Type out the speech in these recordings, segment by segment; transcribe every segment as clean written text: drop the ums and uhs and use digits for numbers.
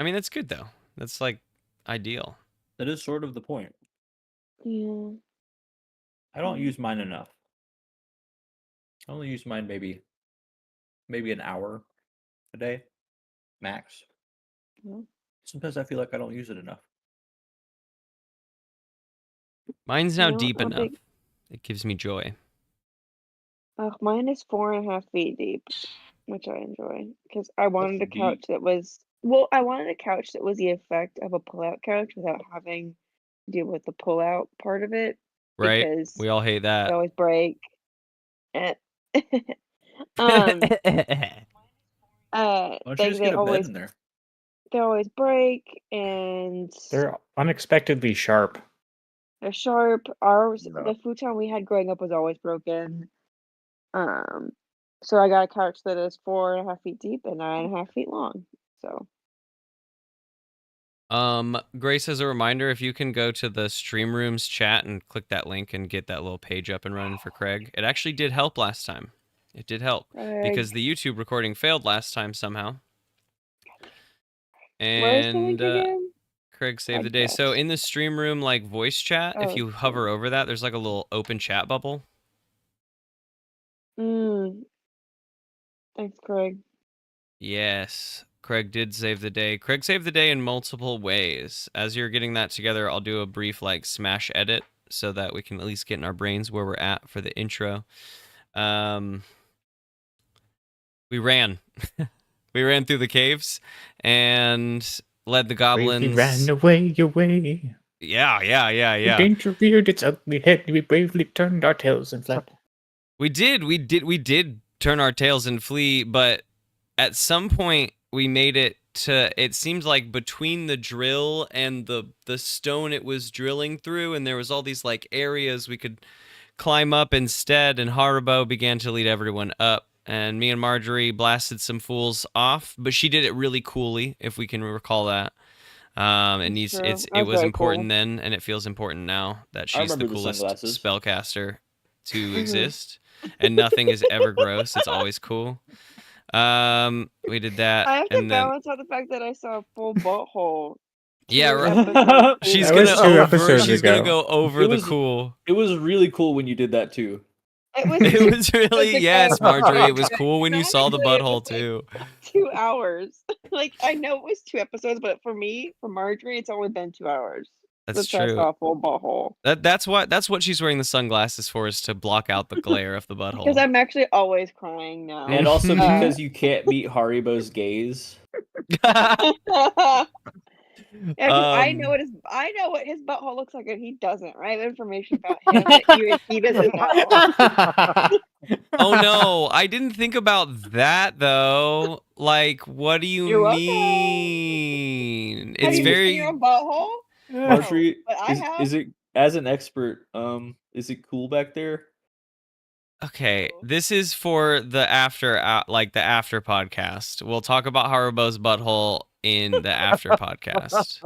I mean, that's good though. That's like ideal. That is sort of the point. Yeah. I don't use mine enough. I only use mine maybe an hour a day, max. Yeah. Sometimes I feel like I don't use it enough. Mine's now You know, deep I'm a enough. big- It gives me joy. Mine is 4.5 feet deep, which I enjoy because I wanted a That's couch deep. that was well, I wanted a couch that was the effect of a pull-out couch without having to deal with the pull-out part of it Right? because We all hate they that. always break. And Why don't you just they get a bed always in there? break and They're unexpectedly sharp. they're sharp. Ours, No. the futon we had growing up was always broken. So I got a couch that is 4.5 feet deep and 9.5 feet long. So Grace, as a reminder, if you can go to the Stream Rooms chat and click that link and get that little page up and running for Craig. It actually did help last time. It did help because the YouTube recording failed last time somehow. where's the link And again? Craig saved the day. So in the Stream Room like voice chat, if you hover over that, there's like a little open chat bubble. Thanks, Craig. Yes, Craig did save the day. Craig saved the day in multiple ways. As you're getting that together, I'll do a brief like smash edit so that we can at least get in our brains where we're at for the intro. We ran. We ran through the caves and led the goblins. We ran away. Yeah. The danger reared its ugly head. We bravely turned our tails and fled. We did turn our tails and flee, but at some point we made it to, it seems like between the drill and the stone it was drilling through, and there was all these like areas we could climb up instead, and Haribo began to lead everyone up, and me and Marjorie blasted some fools off, but she did it really coolly, if we can recall that. It was important then, and it feels important now that she's the coolest spellcaster to exist, and nothing is ever gross. It's always cool. We did that. I have to balance out the fact that I saw a full butthole. Yeah, right. She's gonna go over the cool. It was really cool when you did that too. It was really, yes, Marjorie. It was cool when you saw the butthole too. 2 hours. Like, I know it was 2 episodes, but for me, for Marjorie, it's only been 2 hours. That's true. I saw a full butthole. That's what she's wearing the sunglasses for, is to block out the glare of the butthole. Because I'm actually always crying now. And also because you can't meet Haribo's gaze. Yeah, I know what his butthole looks like, and he doesn't. Right? I have information about him that he doesn't know. Oh no, I didn't think about that though. Like, what do you mean? It's very. Have you seen your butthole? Marjorie, is it, as an expert, is it cool back there? Okay, this is for the after podcast. We'll talk about Haribo's butthole in the after podcast.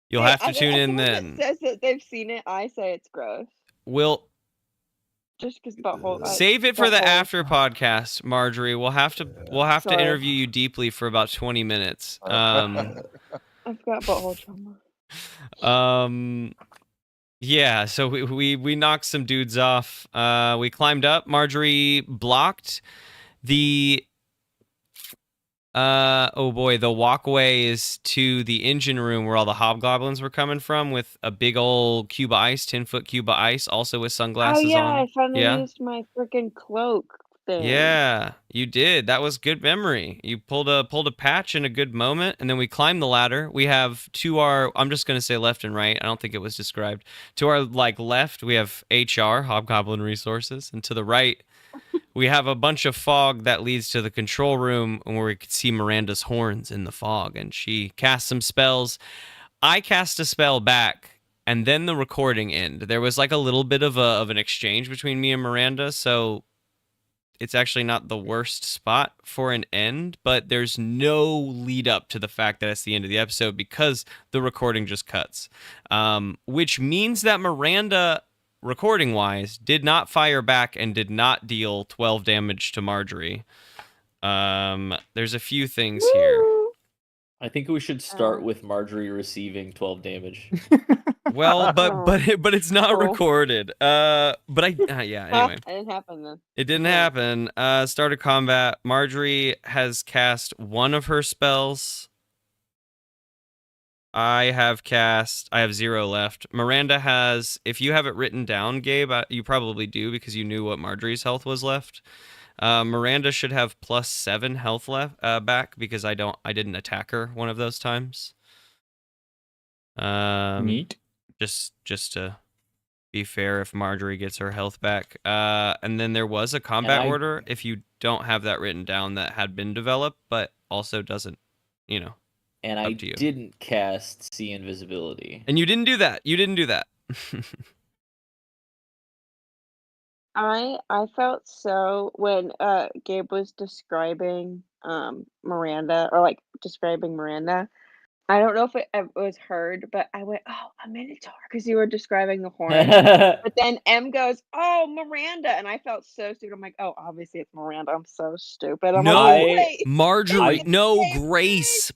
You'll have to tune in then. Says that they've seen it. I say it's gross. We'll just because butthole. Save it for the after podcast, Marjorie. We'll have to interview you deeply for about 20 minutes. I've got butthole trauma. Yeah, so we knocked some dudes off. We climbed up. Marjorie blocked the the walkways to the engine room where all the hobgoblins were coming from, with a big old cube of ice, 10-foot cube of ice, also with sunglasses on. Oh yeah, I finally used my freaking cloak thing. Yeah, you did. That was good memory. You pulled a patch in a good moment, and then we climbed the ladder. We have to our, I'm just gonna say left and right. I don't think it was described. To our left, we have HR, Hobgoblin Resources, and to the right, we have a bunch of fog that leads to the control room, where we could see Miranda's horns in the fog, and she cast some spells. I cast a spell back, and then the recording ended. There was like a little bit of an exchange between me and Miranda, so it's actually not the worst spot for an end, but there's no lead up to the fact that it's the end of the episode because the recording just cuts, which means that Miranda, recording-wise, did not fire back and did not deal 12 damage to Marjorie. There's a few things here. I think we should start with Marjorie receiving 12 damage. Well, but it's not Cool. recorded. Yeah. Anyway, It didn't happen then. it didn't Okay. happen. Start of combat. Marjorie has cast one of her spells. I have 0 left. Miranda has, if you have it written down, Gabe, you probably do because you knew what Marjorie's health was left. Miranda should have +7 health left back because I didn't attack her one of those times. Neat. Just to be fair, if Marjorie gets her health back. And then there was a combat order if you don't have that written down that had been developed, but also doesn't, And up I to you. didn't cast See Invisibility. And you didn't do that. I felt so when Gabe was describing Miranda or like describing Miranda. I don't know if it was heard, but I went, "Oh, a Minotaur," because you were describing the horn. But then M goes, "Oh, Miranda," and I felt so stupid. I'm like, "Oh, obviously it's Miranda." I'm so stupid. I'm No, like, "Wait, Marjorie, no, Gabe, Grace.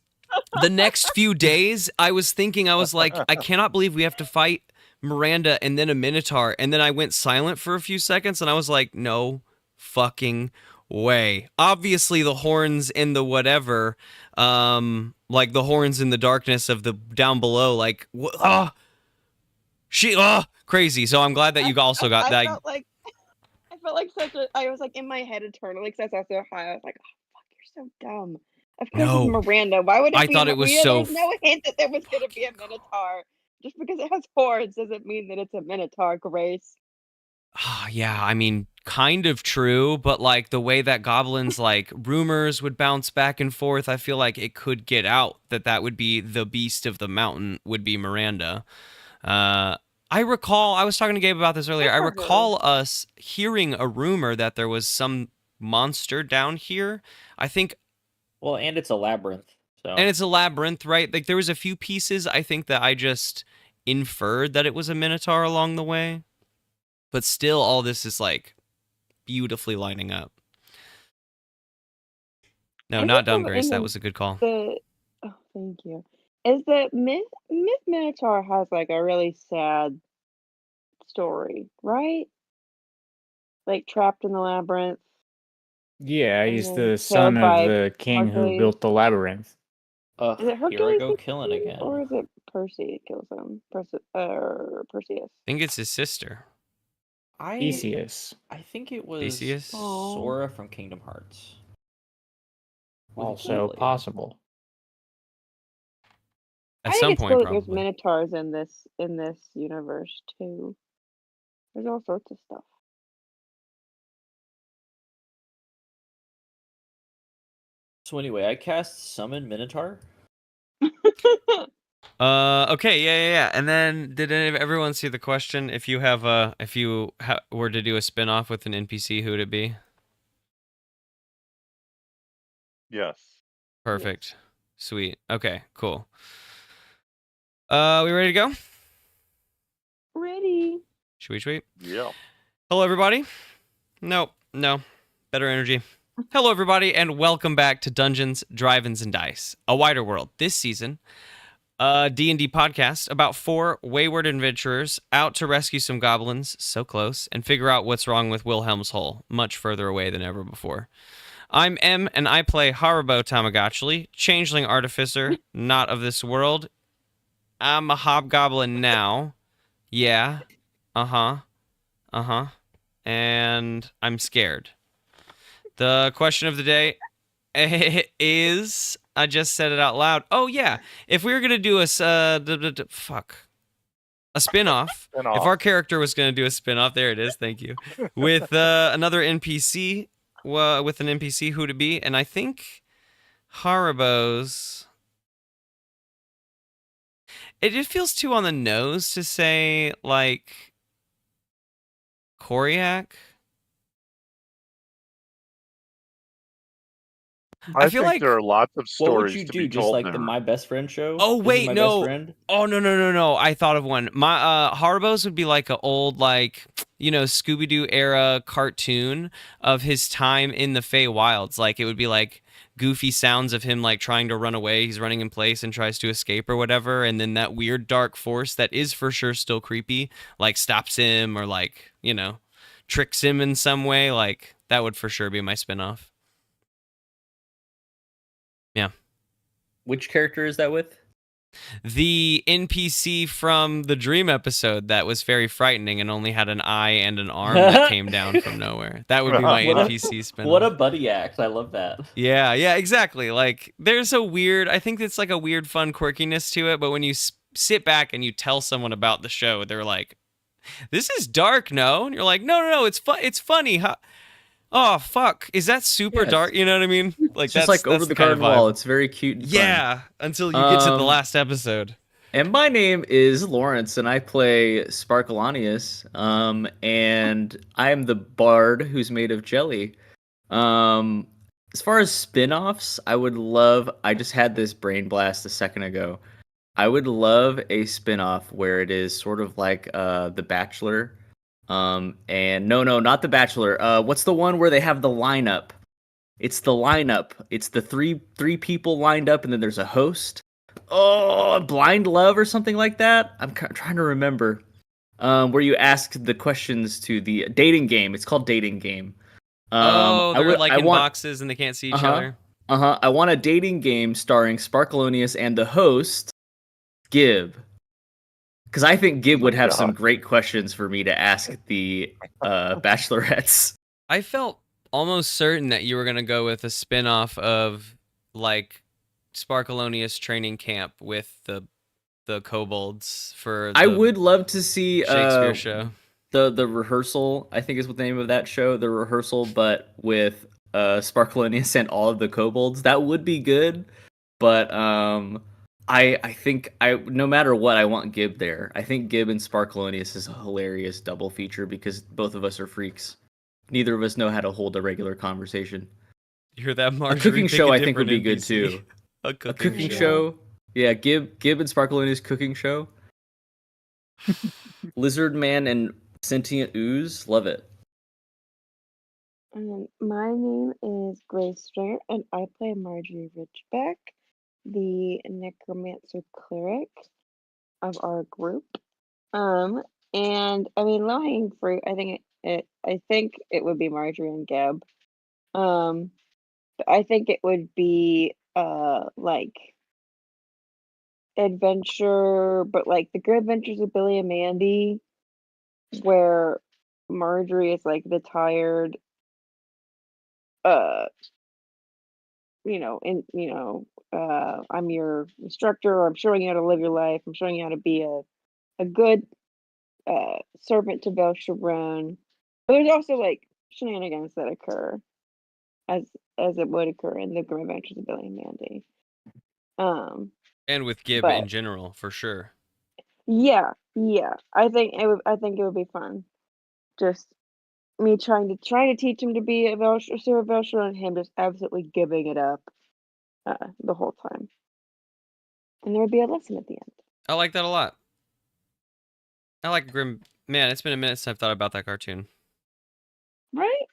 The next few days, I was thinking, I was like, I cannot believe we have to fight Miranda and then a Minotaur. And then I went silent for a few seconds and I was like, no fucking way. Obviously, the horns in the whatever, like the horns in the darkness of the down below, like, crazy. So I'm glad that you also got that. I felt like I was like in my head eternally because I was so high. I was like, "Oh fuck, you're so dumb." Of course No. it's Miranda. Why would it I be? thought it was so There's no hint that there was going to be a Minotaur. Just because it has horns doesn't mean that it's a Minotaur, Grace. Yeah, I mean, kind of true, but like the way that goblins, like rumors would bounce back and forth, I feel like it could get out that would be the beast of the mountain, would be Miranda. I recall, I was talking to Gabe about this earlier. I recall us hearing a rumor that there was some monster down here. I think. Well, and it's a labyrinth. So. And it's a labyrinth, right? Like there was a few pieces, I think, that I just inferred that it was a Minotaur along the way. But still, all this is like beautifully lining up. No, not dumb, Grace. That was a good call. Oh, thank you. Is that Myth Minotaur has like a really sad story, right? Like trapped in the labyrinth. Yeah, he's then the killed son of by the king who Hercules. built the labyrinth. Is it Here I Hercules go that killing kills him, again. or is it Percy that kills him? Perseus. I think it's his sister. Theseus. I think it was Theseus? Sora from Kingdom Hearts. Also possible. At I some think it's point, cool that probably. there's Minotaurs in this universe too. There's all sorts of stuff. So anyway, I cast Summon Minotaur. Okay, yeah. And then did everyone see the question? If you have were to do a spin-off with an NPC, who would it be? Yes. Perfect. Yes. Sweet. Okay, cool. We ready to go? Ready. Sweet. Yeah. Hello, everybody. No. Better energy. Hello, everybody, and welcome back to Dungeons, Drive-Ins, and Dice, a wider world. This season, a D&D podcast about 4 wayward adventurers out to rescue some goblins, so close, and figure out what's wrong with Wilhelm's Hole, much further away than ever before. I'm M, and I play Haribo Tamagotchi, changeling artificer, not of this world. I'm a hobgoblin now. Yeah. Uh-huh. And I'm scared. The question of the day is, I just said it out loud. Oh yeah, if we were gonna do a spin-off, if our character was gonna do a spin-off, there it is. Thank you. With another NPC, with an NPC, who'd it be? And I think Haribo's. It just feels too on the nose to say like Koryak. I feel think like there are lots of stories what would you to do? be Just told like there. the My Best Friend show? Oh wait, no. Best Friend? Oh no. I thought of one. My Haribo's would be like an old Scooby-Doo era cartoon of his time in the Fey Wilds. Like it would be like goofy sounds of him like trying to run away. He's running in place and tries to escape or whatever, and then that weird dark force that is for sure still creepy, like stops him or like, you know, tricks him in some way. Like that would for sure be my spinoff. Yeah. Which character is that with? The NPC from the Dream episode that was very frightening and only had an eye and an arm that came down from nowhere. That would be my What a- NPC spinoff. What a buddy act. I love that. Yeah, exactly. Like, there's a weird, I think it's like a weird, fun quirkiness to it, but when you sit back and you tell someone about the show, they're like, this is dark, no? And you're like, no, it's funny. Oh, fuck. Is that super Yeah, dark? You know what I mean? Like, It's just like over the garden wall. It's very cute and fun. Yeah, until you get to the last episode. And my name is Lawrence, and I play Sparkalonius. And I am the bard who's made of jelly. As far as spin-offs, I just had this brain blast a second ago. I would love a spin-off where it is sort of like The Bachelor. And no, not The Bachelor. What's the one where they have the lineup? It's the lineup. It's the three people lined up, and then there's a host. Oh, Blind Love or something like that. I'm trying to remember. Where you ask the questions to the dating game. It's called Dating Game. They're like in boxes and they can't see each other. I want a dating game starring Sparkalonius and the host, Gib. Because I think Gib would have some great questions for me to ask the bachelorettes. I felt almost certain that you were going to go with a spin-off of like Sparkalonius training camp with the kobolds for the I would love to see Shakespeare show. The rehearsal, I think is what the name of that show, the rehearsal, but with Sparkalonius and all of the kobolds. That would be good. But I think no matter what, I want Gib there. I think Gib and Sparkalonius is a hilarious double feature because both of us are freaks. Neither of us know how to hold a regular conversation. You hear that, Marjorie? A cooking show I think would be different good too. A A cooking show. Yeah, Gib and Sparkalonius cooking show. Lizard Man and Sentient Ooze, love it. My name is Grace Stringer, and I play Marjorie Ridgeback, the necromancer cleric of our group. And I mean, low-hanging fruit. I think it would be Marjorie and Geb. But I think it would be like adventure, but like the Good Adventures of Billy and Mandy, where Marjorie is like the tired, I'm your instructor. I'm showing you how to live your life. I'm showing you how to be a good servant to Belcheron. But there's also like shenanigans that occur as it would occur in the Grim Adventures of Billy and Mandy. And with Gib but- in general, for sure. Yeah. I think it would be fun. Just me trying to teach him to be a Belcher and him just absolutely giving it up the whole time. And there would be a lesson at the end. I like that a lot. I like Grim. Man, it's been a minute since I've thought about that cartoon. Right?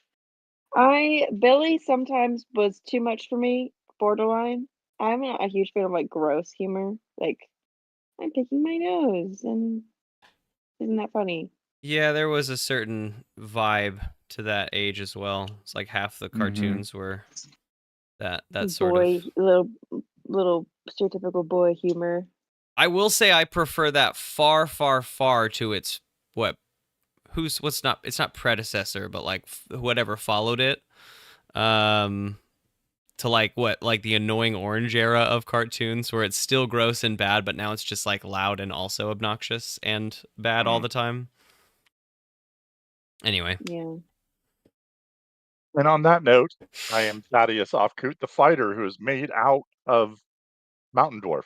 Billy sometimes was too much for me, borderline. I'm not a huge fan of like gross humor. Like, I'm picking my nose, and isn't that funny? Yeah, there was a certain vibe to that age as well. It's like half the cartoons were that sort boy, of little stereotypical boy humor. I will say I prefer that far, far, far to its it's not predecessor, but like whatever followed it. To like the annoying orange era of cartoons where it's still gross and bad, but now it's just like loud and also obnoxious and bad all the time. Anyway. Yeah. And on that note, I am Thaddeus Offcoot, the fighter who is made out of Mountain Dwarf.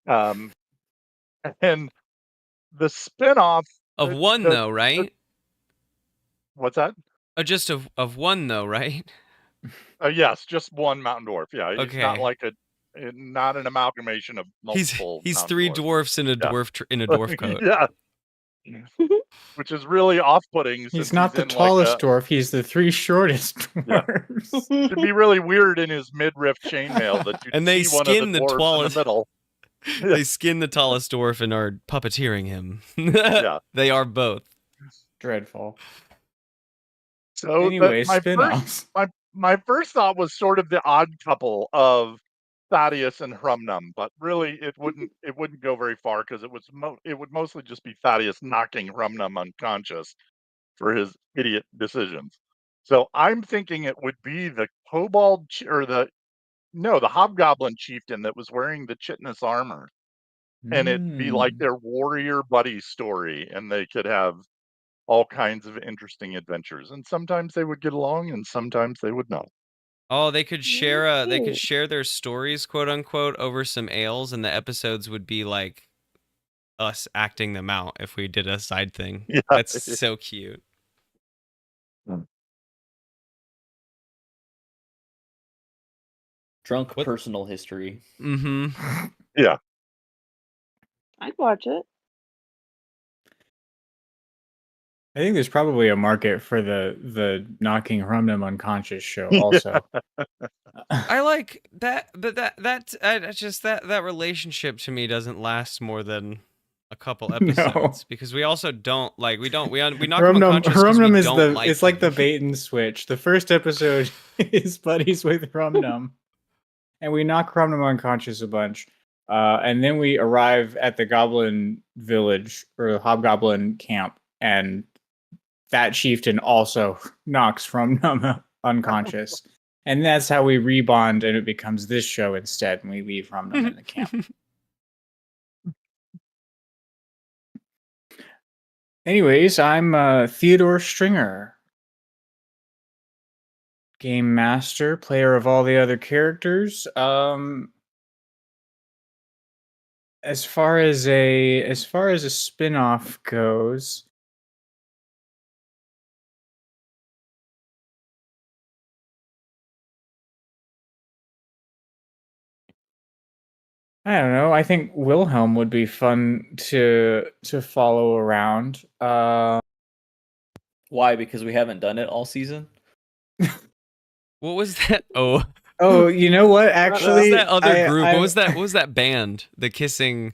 And the spinoff Of one though, right? What's that? Just of one though, right? Yes, just one Mountain Dwarf. Yeah, he's not Okay. like not an amalgamation of multiple. He's Mountain three Dwarfs. dwarfs in a Yeah. dwarf in a dwarf coat. Yeah, which is really off-putting since He's not the in like tallest dwarf, he's the 3 shortest Yeah. dwarfs. it'd be really weird in his midriff chainmail that you'd And they see one of the skin the dwarves in tallest. the middle. They skin the tallest dwarf and are puppeteering him. Yeah. They are both. Dreadful. So Anyway, my spin-offs. my first thought was sort of the odd couple of Thaddeus and Hrumnum, but really it wouldn't go very far because it would mostly just be Thaddeus knocking Hrumnum unconscious for his idiot decisions. So I'm thinking it would be the kobold or the hobgoblin chieftain that was wearing the chitinous armor, and it'd be like their warrior buddy story, and they could have all kinds of interesting adventures, and sometimes they would get along and sometimes they would not. Oh, they could share they could Cute. share their stories, quote unquote, over some ales, and the episodes would be like us acting them out if we did a side thing. Yeah. That's so cute. Drunk What- personal history. Mm-hmm. Yeah. I'd watch it. I think there's probably a market for the knocking Hrumnum unconscious show also. I like that, but that relationship to me doesn't last more than a couple episodes because we also don't like we knock him unconscious 'cause we Hrumnum is don't like it's like the him. bait and switch. The first episode is buddies with Hrumnum, and we knock Hrumnum unconscious a bunch. And then we arrive at the Goblin Village or the Hobgoblin camp, and that chieftain also knocks Hrumnum unconscious. And that's how we rebond, and it becomes this show instead, and we leave Hrumnum in the camp. Anyways, I'm Theodore Stringer, game master, player of all the other characters. As far as a spin-off goes, I don't know. I think Wilhelm would be fun to follow around. Why? Because we haven't done it all season? What was that? Oh, Oh, you know what? what was Actually, that other group? I- What was that? What was that band? The kissing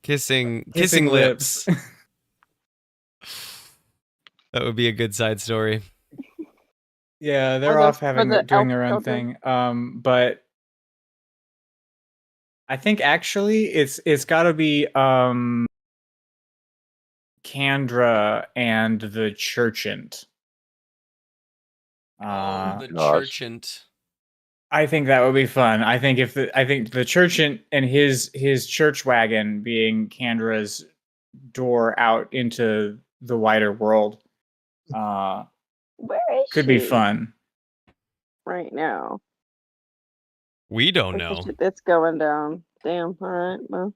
Kissing lips. That would be a good side story. Yeah, they're Oh, off that's for the doing elf their own children? thing. But I think actually it's got to be Kandra and the Churchant. The gosh. Churchant. I think that would be fun. I think the Churchant and his church wagon being Kandra's door out into the wider world Where is could be she fun. right now? We don't Like, know. it's going down. Damn. All right. Well,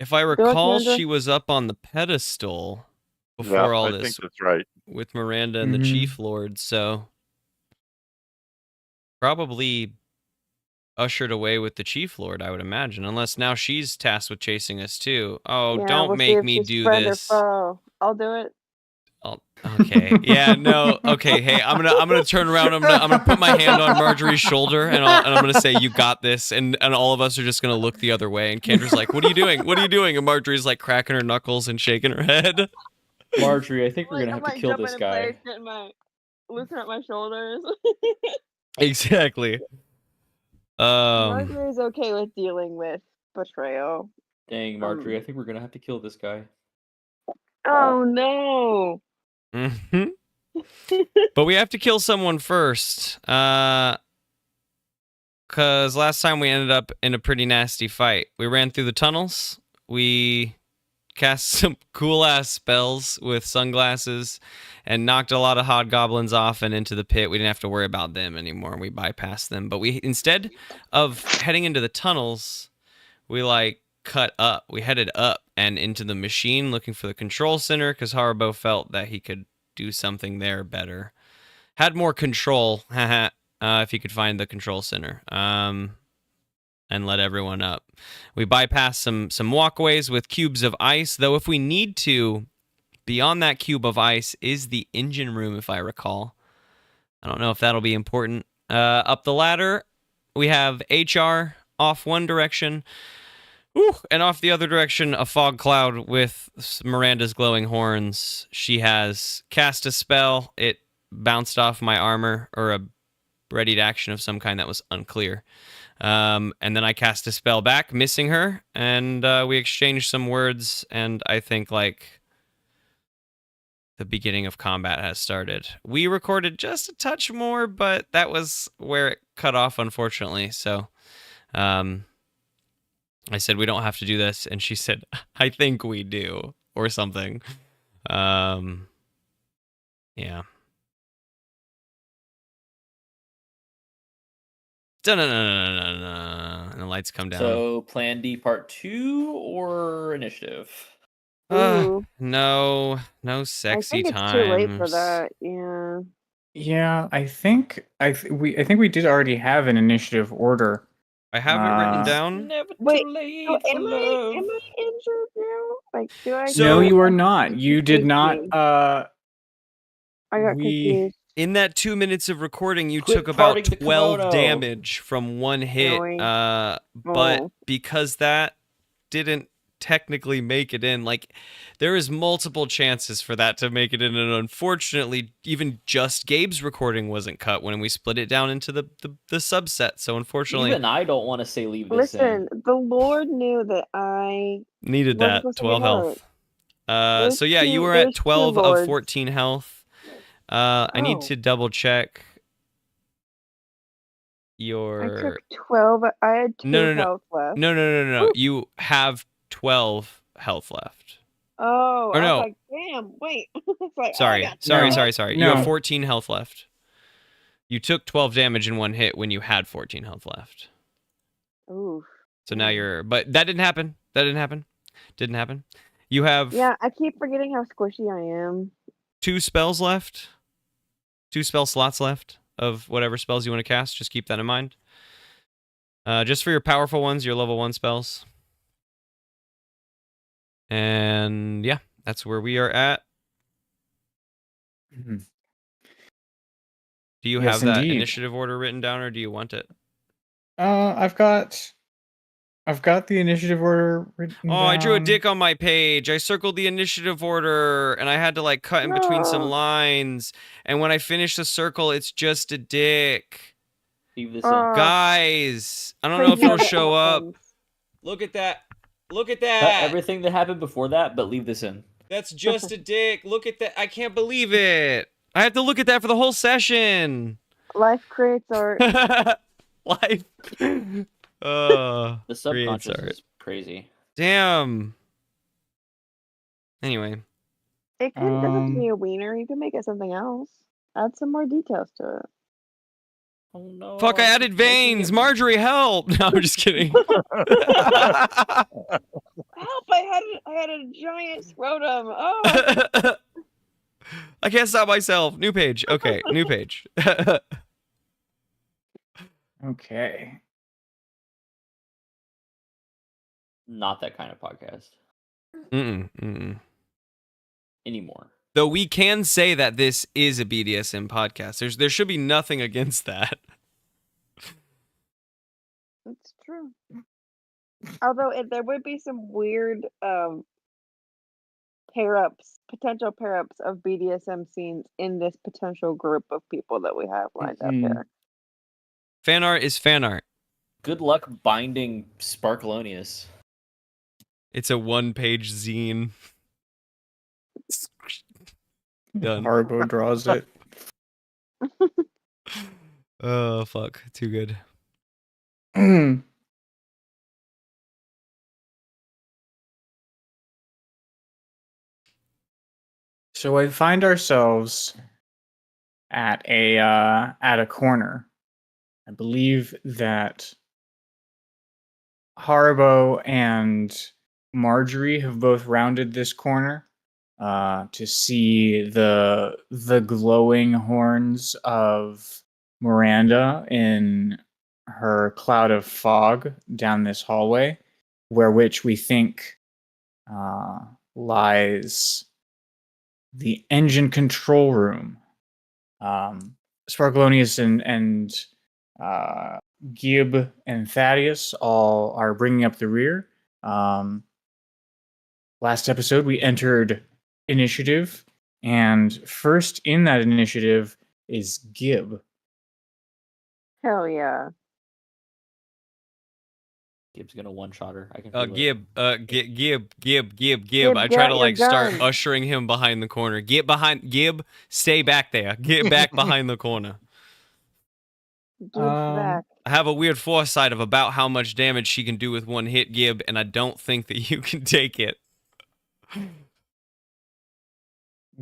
If I like recall, Miranda. she was up on the pedestal Yeah, before all I this think that's right. with Miranda and the Mhm. Chief Lord, so probably ushered away with the Chief Lord, I would imagine, unless now she's tasked with chasing us too. Oh, Yeah, don't we'll see make if me she's do friend or this. foe. I'll do it. Okay. Yeah. No. Okay. Hey, I'm gonna turn around. I'm gonna put my hand on Marjorie's shoulder, and I'm gonna say, "You got this." And all of us are just gonna look the other way. And Kandra's like, "What are you doing? What are you doing?" And Marjorie's like cracking her knuckles and shaking her head. Marjorie, I think we're gonna I'm have to kill jumping this in guy. place, getting looking at my shoulders. Exactly. Marjorie's okay with dealing with betrayal. Dang, Marjorie, I think we're gonna have to kill this guy. Oh no! mhm. But we have to kill someone first. Cause last time we ended up in a pretty nasty fight. We ran through the tunnels. We cast some cool ass spells with sunglasses and knocked a lot of hobgoblins off and into the pit. We didn't have to worry about them anymore. We bypassed them. But we, instead of heading into the tunnels, we cut up. We headed up and into the machine looking for the control center because Haribo felt that he could do something there better. Had more control, if he could find the control center. and let everyone up. We bypass some walkways with cubes of ice, though if we need to, beyond that cube of ice is the engine room, if I recall. I don't know if that'll be important. Up the ladder, we have HR off one direction, and off the other direction, a fog cloud with Miranda's glowing horns. She has cast a spell. It bounced off my armor, or a readied action of some kind that was unclear. And then I cast a spell back, missing her, and we exchanged some words, and I think, like, the beginning of combat has started. We recorded just a touch more, but that was where it cut off, unfortunately. So I said, we don't have to do this, and she said, I think we do, or something. Yeah. And the lights come down. So, Plan D Part 2 or initiative? Ooh. No I sexy think it's times. too late for that. Yeah. Yeah, I think we did already have an initiative order. I have it written Uh, down. Never Wait, too late So for am love. I injured now? Like, do I? So- no, get- you are not. You did not. confused. I got we- confused. In that 2 minutes of recording, you Quit took about parting the 12 kimono. damage from one hit. Really? But Oh. because that didn't technically make it in, like, there is multiple chances for that to make it in, and unfortunately, even just Gabe's recording wasn't cut when we split it down into the subset. So unfortunately, Even I don't want to say leave this Listen, the Lord knew that I needed wasn't that supposed to 12 get health. There's So yeah, you two- were there's at two 12 of lords. 14 health. I need Oh. to double check I your. took 12. I had 2 No. health left. No. Ooh. You have 12 health left. Oh, Or I no. was like, damn, wait. It's like, Sorry. oh, I got Sorry. two. You have No. 14 health left. You took 12 damage in one hit when you had 14 health left. Ooh. So now you're. But that didn't happen. Didn't happen. You have Yeah, I keep forgetting how squishy I am. 2 spells left. 2 spell slots left of whatever spells you want to cast. Just keep that in mind. Just for your powerful ones, your level 1 spells. And yeah, that's where we are at. Mhm. Do you Yes, have that indeed. initiative order written down, or do you want it? I've got the initiative order written Oh, I drew a down. dick on my page. I circled the initiative order, and I had to, like, cut in between some No. lines. And when I finish the circle, it's just a dick. Leave this in. Guys, I don't know if it'll show up. Look at that. Look at Cut that. everything that happened before that, but leave this in. That's just a dick. Look at that. I can't believe it. I have to look at that for the whole session. Life creates art. Life. The Creates subconscious art. is crazy. Damn. Anyway. It doesn't have to be a wiener. You can make it something else. Add some more details to it. Oh no. Fuck, I I'm added making veins. it- Marjorie, help. No, I'm just kidding. Help! I had a giant scrotum. Oh, I can't stop myself. New page. Okay, new page. Okay. Not that kind of podcast Mm-mm. anymore. Though we can say that this is a BDSM podcast. There should be nothing against that. it's true. Although there would be some weird potential pair ups of BDSM scenes in this potential group of people that we have lined up Mhm. here. Fan art is fan art. Good luck binding Sparkalonius. It's a 1-page zine. Done. Harbo draws it. Oh, fuck. Too good. So we find ourselves at a corner. I believe that Harbo and Marjorie have both rounded this corner to see the glowing horns of Miranda in her cloud of fog down this hallway, where which we think lies the engine control room. Sparkalonius and Gib and Thaddeus all are bringing up the rear. Last episode, we entered initiative, and first in that initiative is Gib. Hell yeah. Gibb's gonna one-shot her. I can feel it. Gib. Gib, I try get to your like start gun. ushering him behind the corner. Get behind Gib. Stay back there. Get back behind the corner. Gib's back. I have a weird foresight of about how much damage she can do with one hit, Gib, and I don't think that you can take it.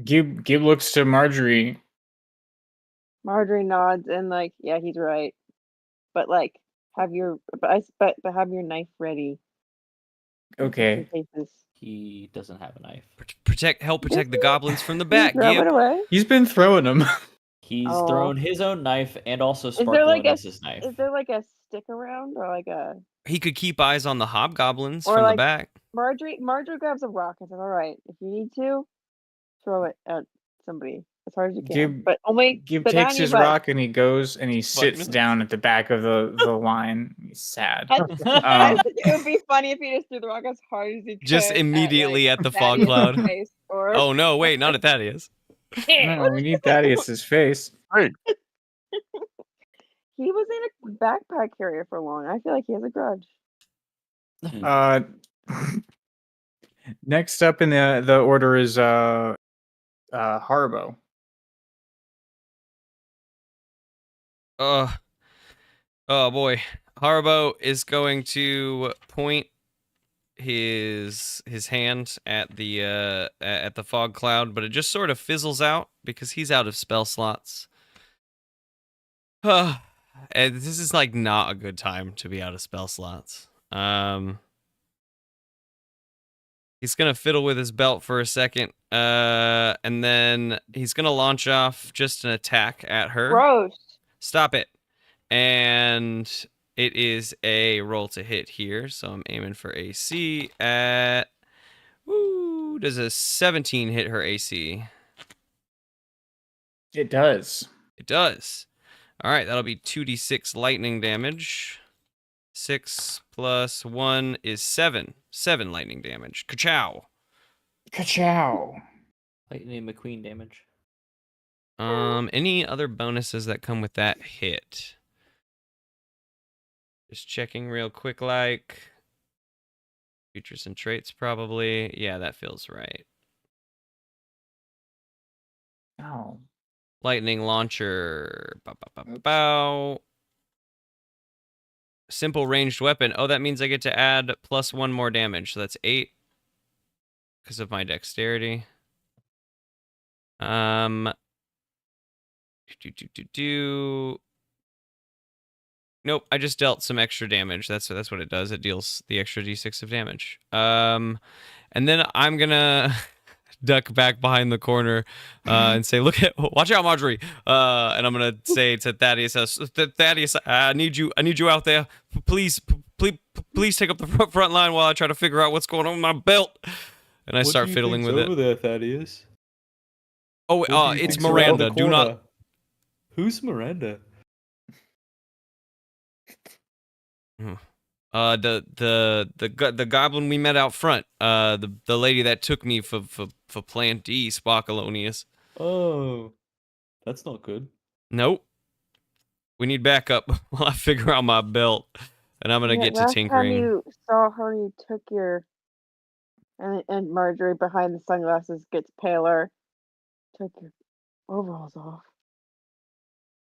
Gib looks to Marjorie. Marjorie nods and like, yeah, he's right. But like, have your have your knife ready. Okay. In cases. He doesn't have a knife. Help protect the goblins from the Can back, you throw it Gib. away? He's been throwing them. He's Oh. thrown his own knife and also there like a Sparkalonius' knife. Is there like a stick around or like a He could keep eyes on the hobgoblins Or from the like- back. Marjorie grabs a rock and says, all right, if you need to, throw it at somebody as hard as you can. Gib- but only Gib but not takes his anybody. rock and he goes and he sits Fucking- down at the back of the line. He's sad. It would be funny if he just threw the rock as hard as he could. Just immediately at the fog Thaddeus' cloud. face, or Oh no, wait, not at Thaddeus. No, we need Thaddeus's face. he was in a backpack carrier for long. I feel like he has a grudge. Uh, next up in the order is Haribo. Oh boy. Haribo is going to point his hand at the fog cloud, but it just sort of fizzles out because he's out of spell slots. And this is like not a good time to be out of spell slots. He's gonna fiddle with his belt for a second, and then he's gonna launch off just an attack at her. Gross. Stop it. And it is a roll to hit here, so I'm aiming for AC at... Woo, does a 17 hit her AC? It does. It does. All right, that'll be 2d6 lightning damage. 6 plus 1 is 7. 7 lightning damage. Ka-chow. Ka-chow. Lightning McQueen damage. Any other bonuses that come with that hit? Just checking real quick, like features and traits, probably. Yeah, that feels right. Oh. Lightning launcher. Bow, bow, bow, bow. Simple ranged weapon. Oh, that means I get to add plus 1 more damage, so that's 8 because of my dexterity. Nope, I just dealt some extra damage. That's what it does. It deals the extra d6 of damage. And then I'm gonna duck back behind the corner and say, watch out, Marjorie. And I'm gonna say to Thaddeus, Thaddeus, I need you out there. Please take up the front line while I try to figure out what's going on with my belt. And I start fiddling with it. there, Thaddeus? Oh, it's Miranda. Do not. Who's Miranda? The goblin we met out front. The lady that took me for Plant D, Sparkalonius. Oh, that's not good. Nope. We need backup while I figure out my belt, and I'm gonna get to tinkering. Last time you saw her, you took your and Marjorie behind the sunglasses gets paler. Took your overalls off.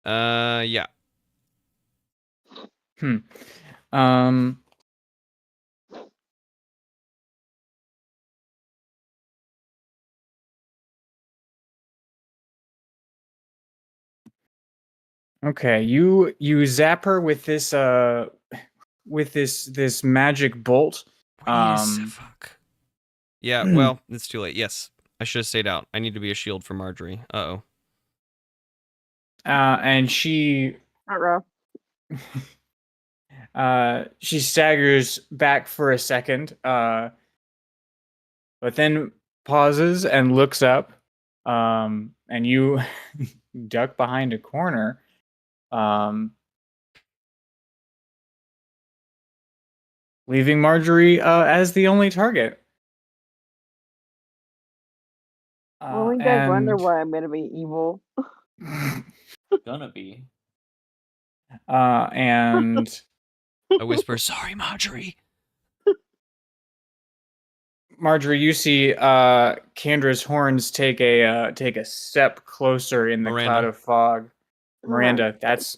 Yeah. Okay, you zap her with this magic bolt. Fuck. Yeah. Well, it's too late. Yes, I should have stayed out. I need to be a shield for Marjorie. Uh-oh. And she Ruh-roh. She staggers back for a second, but then pauses and looks up, and you duck behind a corner. Leaving Marjorie as the only target. Well, you guys wonder why I'm gonna be evil. Gonna be. And I whisper, "Sorry, Marjorie." Marjorie, you see Kandra's horns take a step closer in the Miranda. cloud of fog. Miranda, that's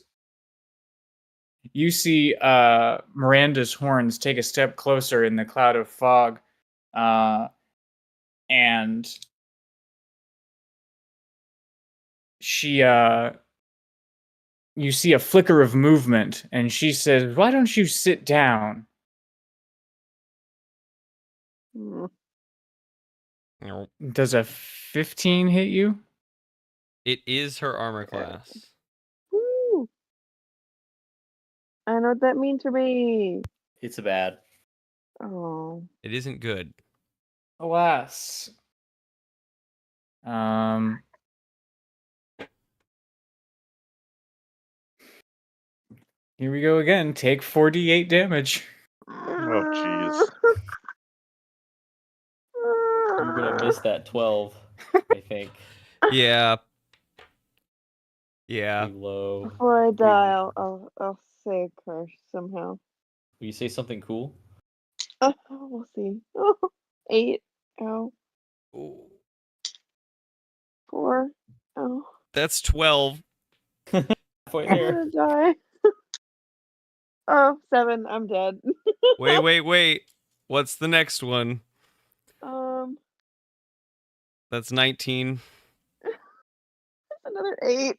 you see Miranda's horns take a step closer in the cloud of fog, and she you see a flicker of movement, and she says, "Why don't you sit down?" Mm. No. Does a 15 hit you? It is her armor class. Woo. I know what that means for me. It's bad. Oh. It isn't good. Alas. Here we go again. Take 48 damage. Oh, jeez. You're gonna miss that 12, I think. Yeah. Yeah. Pretty low. Before I die, I'll say a curse somehow. Will you say something cool? We'll see. 8. Oh. 4. Oh. That's 12. Halfway I'm there. gonna die. Oh, 7. I'm dead. Wait. What's the next one? That's 19. Another 8.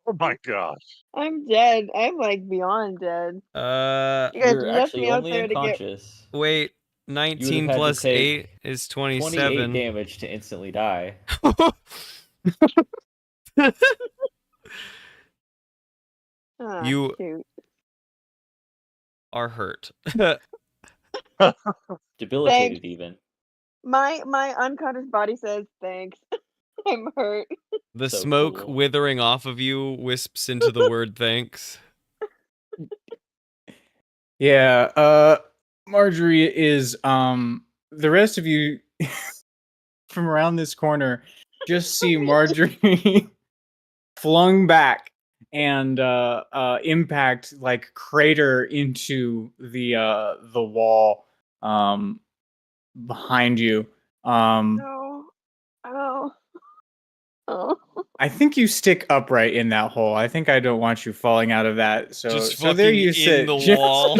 Oh my gosh. I'm dead. I'm like beyond dead. You guys You're left actually me out only there to get. unconscious. Wait, You 19 would've had to plus take 8 is 28 27. damage to instantly die. Ah, You shoot. are hurt. Debilitated even. My unconscious body says thanks. I'm hurt. The So smoke cool. withering off of you wisps into the word thanks. Yeah, Marjorie is the rest of you from around this corner just see Marjorie flung back and impact, like, crater into the wall behind you. No. Oh. Oh. I think you stick upright in that hole. I think I don't want you falling out of that. So Just so there fucking you in sit. the Just- wall.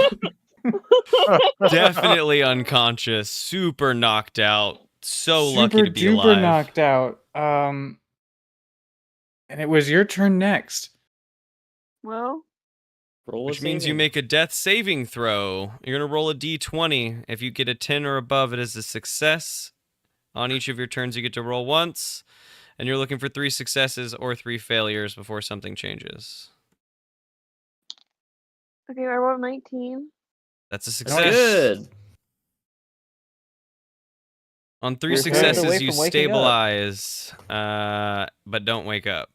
Definitely unconscious. Super knocked out. So lucky to be duper alive. knocked out. And it was your turn next. Well. Roll a Which means you saving. make a death saving throw. You're going to roll a d20. If you get a 10 or above, it is a success. On each of your turns, you get to roll once. And you're looking for 3 successes or 3 failures before something changes. Okay, I rolled 19. That's a That's success. good. On 3 You're a third successes, away you from waking up. stabilize, but don't wake up.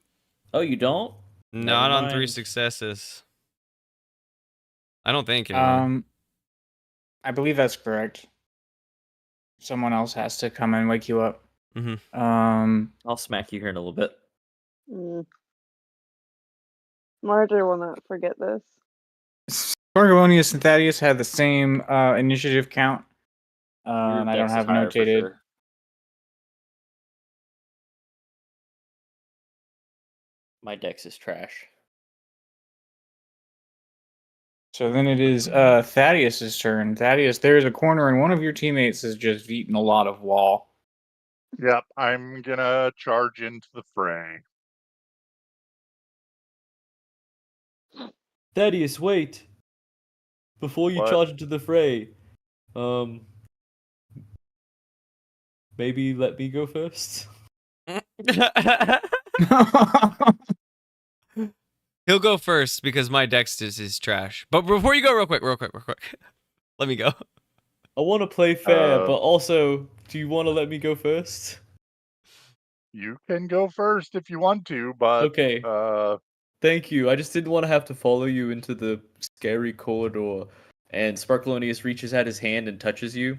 Oh, you don't? Not Never on 3 mind. successes. I don't think anyway. I believe that's correct. Someone else has to come and wake you up. Mm-hmm. I'll smack you here in a little bit. Marjorie will not forget this. Spargalonius and Thaddeus had the same initiative count. Your And I don't dex is have higher for notated. sure. My dex is trash. So then it is Thaddeus's turn. Thaddeus, there is a corner, and one of your teammates has just eaten a lot of wall. Yep, I'm gonna charge into the fray. Thaddeus, wait! Before you What? charge into the fray, maybe let me go first? He'll go first because my dex is trash. But before you go, real quick. Let me go. I want to play fair, Uh, but also, do you want to let me go first? You can go first if you want to, but Okay. Thank you. I just didn't want to have to follow you into the scary corridor. And Sparklonius reaches out his hand and touches you.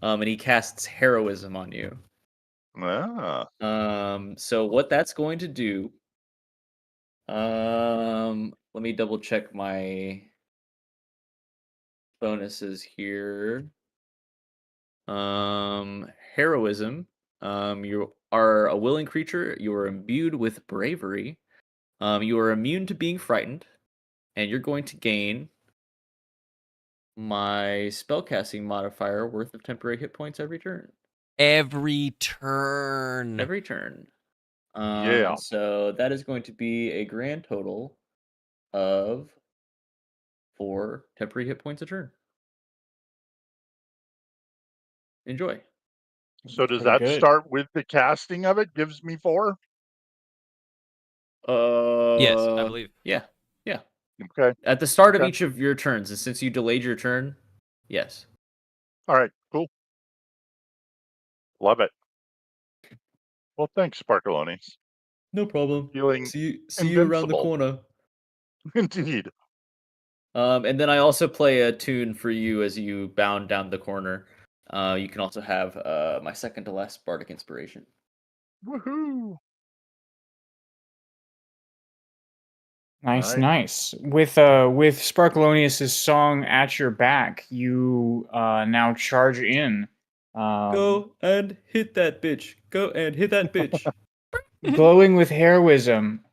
And he casts heroism on you. So what that's going to do. Let me double check my bonuses here. Heroism. You are a willing creature. You are imbued with bravery. You are immune to being frightened, and you're going to gain my spellcasting modifier worth of temporary hit points every turn. Every turn. Every turn. Yeah. So that is going to be a grand total of 4 temporary hit points a turn. Enjoy. So does Pretty that good. start with the casting of it? Gives me 4? Yes, I believe. Yeah. Okay. At the start of Okay. each of your turns, and since you delayed your turn, yes. All right. Cool. Love it. Well, thanks, Sparkalonis. No problem. Feeling See you around the invincible. corner. Indeed. And then I also play a tune for you as you bound down the corner. You can also have my second to last bardic inspiration. Woohoo! Nice, Right. nice. With Sparkalonius's song at your back, you now charge in. Go and hit that bitch. Go and hit that bitch. Glowing with heroism.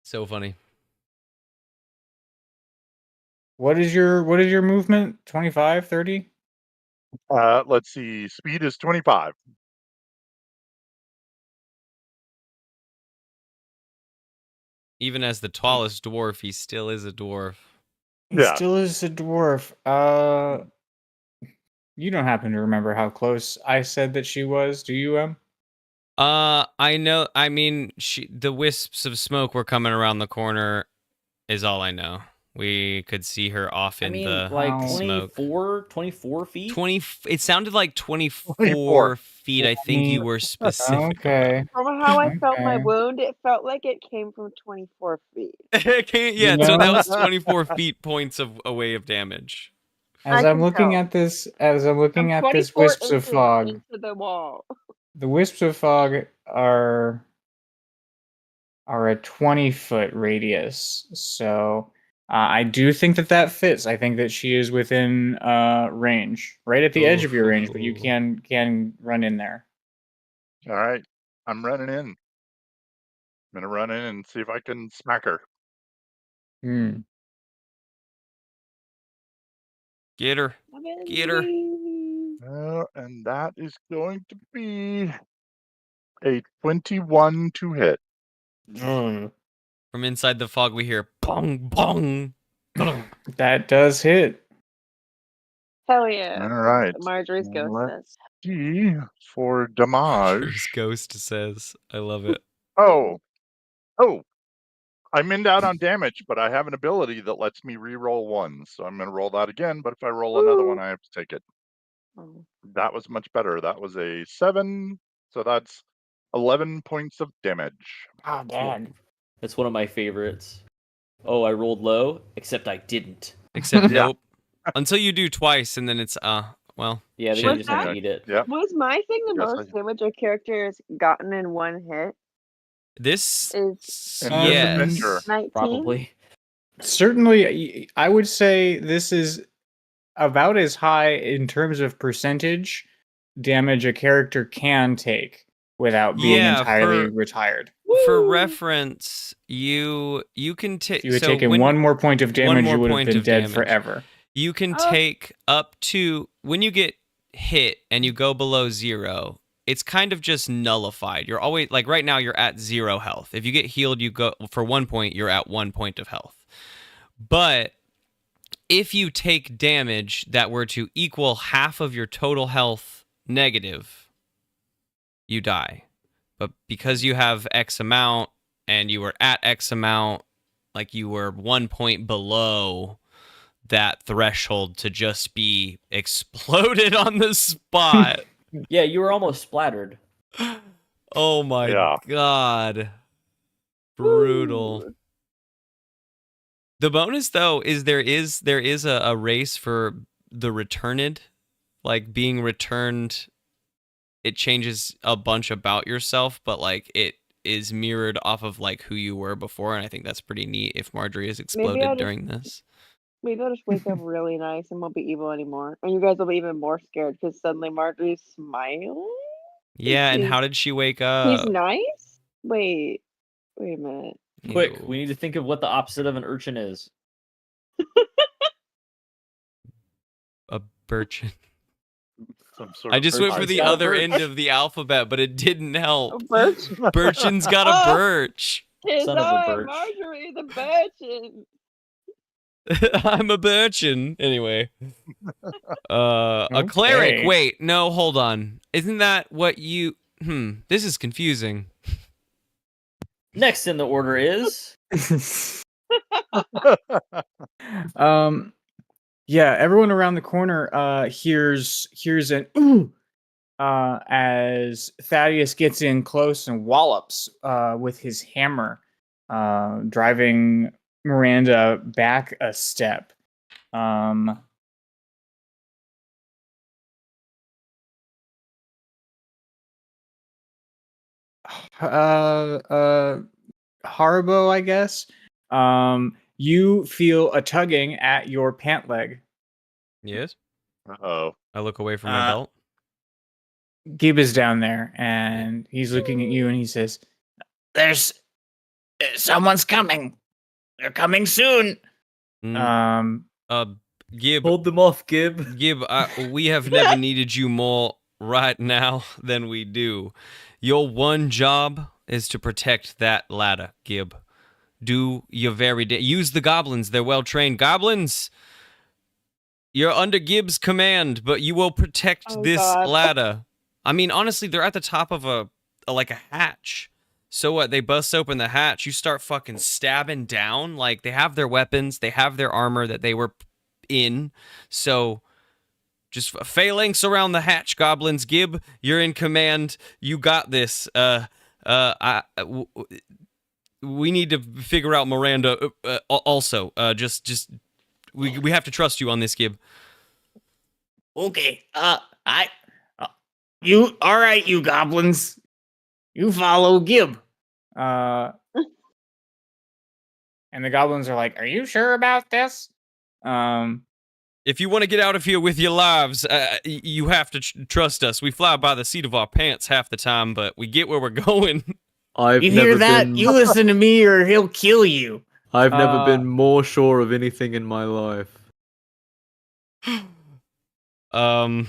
So funny. What is your movement? 25, 30? Let's see. Speed is 25. Even as the tallest dwarf, he still is a dwarf. He Yeah. still is a dwarf. You don't happen to remember how close I said that she was, do you, Em? I know. I mean, the wisps of smoke were coming around the corner. Is all I know. We could see her off in the like smoke. 24 feet? 20. It sounded like 24 24. feet. I think you were specific. Okay. From how I felt my Okay. wound, it felt like it came from 24 feet. Yeah, You so that know- was 24 feet points away of damage. As I I'm can looking tell. at this, I'm 24 wisps of inches fog. into the wall. The wisps of fog are a 20-foot radius. So I do think that fits. I think that she is within range, right at the edge of your range, but you can run in there. All right. I'm running in. I'm going to run in and see if I can smack her. Hmm. Get her. Get her. And that is going to be a 21 to hit. Ugh. From inside the fog, we hear bong, bong. That does hit. Hell yeah. All right. Marjorie's ghost Let's says. see for His damage. ghost says, I love it. Oh, I minned out on damage, but I have an ability that lets me re-roll one. So I'm going to roll that again. But if I roll another one, I have to take it. Oh. That was much better. That was a 7. So that's 11 points of damage. Oh, dad. That's one of my favorites. Oh, I rolled low, except I didn't. Except Yeah. nope. Until you do twice, and then it's well. Yeah, then shit. you Was just have to that- eat it. Yep. Was my thing the Yes, most damage a character has gotten in one hit? This Is In yes. this adventure. 19? Probably. Certainly, I would say this is about as high in terms of percentage damage a character can take without being Yeah, entirely for- retired. For Woo! reference, you can take. If you had taken one more point of damage, more you would have point been of dead damage. forever. You can Oh. take up to when you get hit and you go below 0. It's kind of just nullified. You're always like right now. You're at 0 health. If you get healed, you go for 1 point. You're at 1 point of health. But if you take damage that were to equal half of your total health negative, you die. But because you have X amount and you were at X amount, like you were 1 point below that threshold to just be exploded on the spot. Yeah, you were almost splattered. Oh my Yeah. god. Brutal. Ooh. The bonus though is there is a race for the returned, like being returned. It changes a bunch about yourself, but like it is mirrored off of like who you were before, and I think that's pretty neat if Marjorie is exploded I'll just- during this. Maybe I'll just wake up really nice and won't be evil anymore. And you guys will be even more scared because suddenly Marjorie's smiling. Yeah, and He's- how did she wake He's up? nice? Wait a minute. Quick, Ew. we need to think of what the opposite of an urchin is. A birchin. Some sort I of just went for bird. the got a other birch. end of the alphabet, but it didn't A help. birch. Birchin's got a birch. Tis Son of a I, birch. Marjorie the birchin. I'm a birchin. Anyway. A cleric. Okay. Wait, no, hold on. Isn't that what you... this is confusing. Next in the order is Yeah, everyone around the corner hears an ooh as Thaddeus gets in close and wallops with his hammer, driving Miranda back a step. Haribo, I guess. You feel a tugging at your pant leg. Yes? Oh. I look away from my Uh, belt. Gib is down there and he's looking at you and he says, "There's someone's coming. They're coming soon." Mm, Gib, Hold them off, Gib. Gib, we have never needed you more right now than we do. Your one job is to protect that ladder, Gib. Do your very use the goblins. They're well trained. Goblins, you're under Gib's command, but you will protect Oh, this God. ladder. I mean, honestly, they're at the top of a hatch. So what? They bust open the hatch. You start fucking stabbing down. Like, they have their weapons. They have their armor that they were in. So just phalanx around the hatch, goblins. Gib, you're in command. You got this. We need to figure out Miranda. Also, we have to trust you on this, Gib. Okay. You all right, you goblins? You follow Gib. And the goblins are like, "Are you sure about this?" If you want to get out of here with your lives, you have to trust us. We fly by the seat of our pants half the time, but we get where we're going. I've You never hear that? been. You listen to me, or he'll kill you. I've never Uh, been more sure of anything in my life. And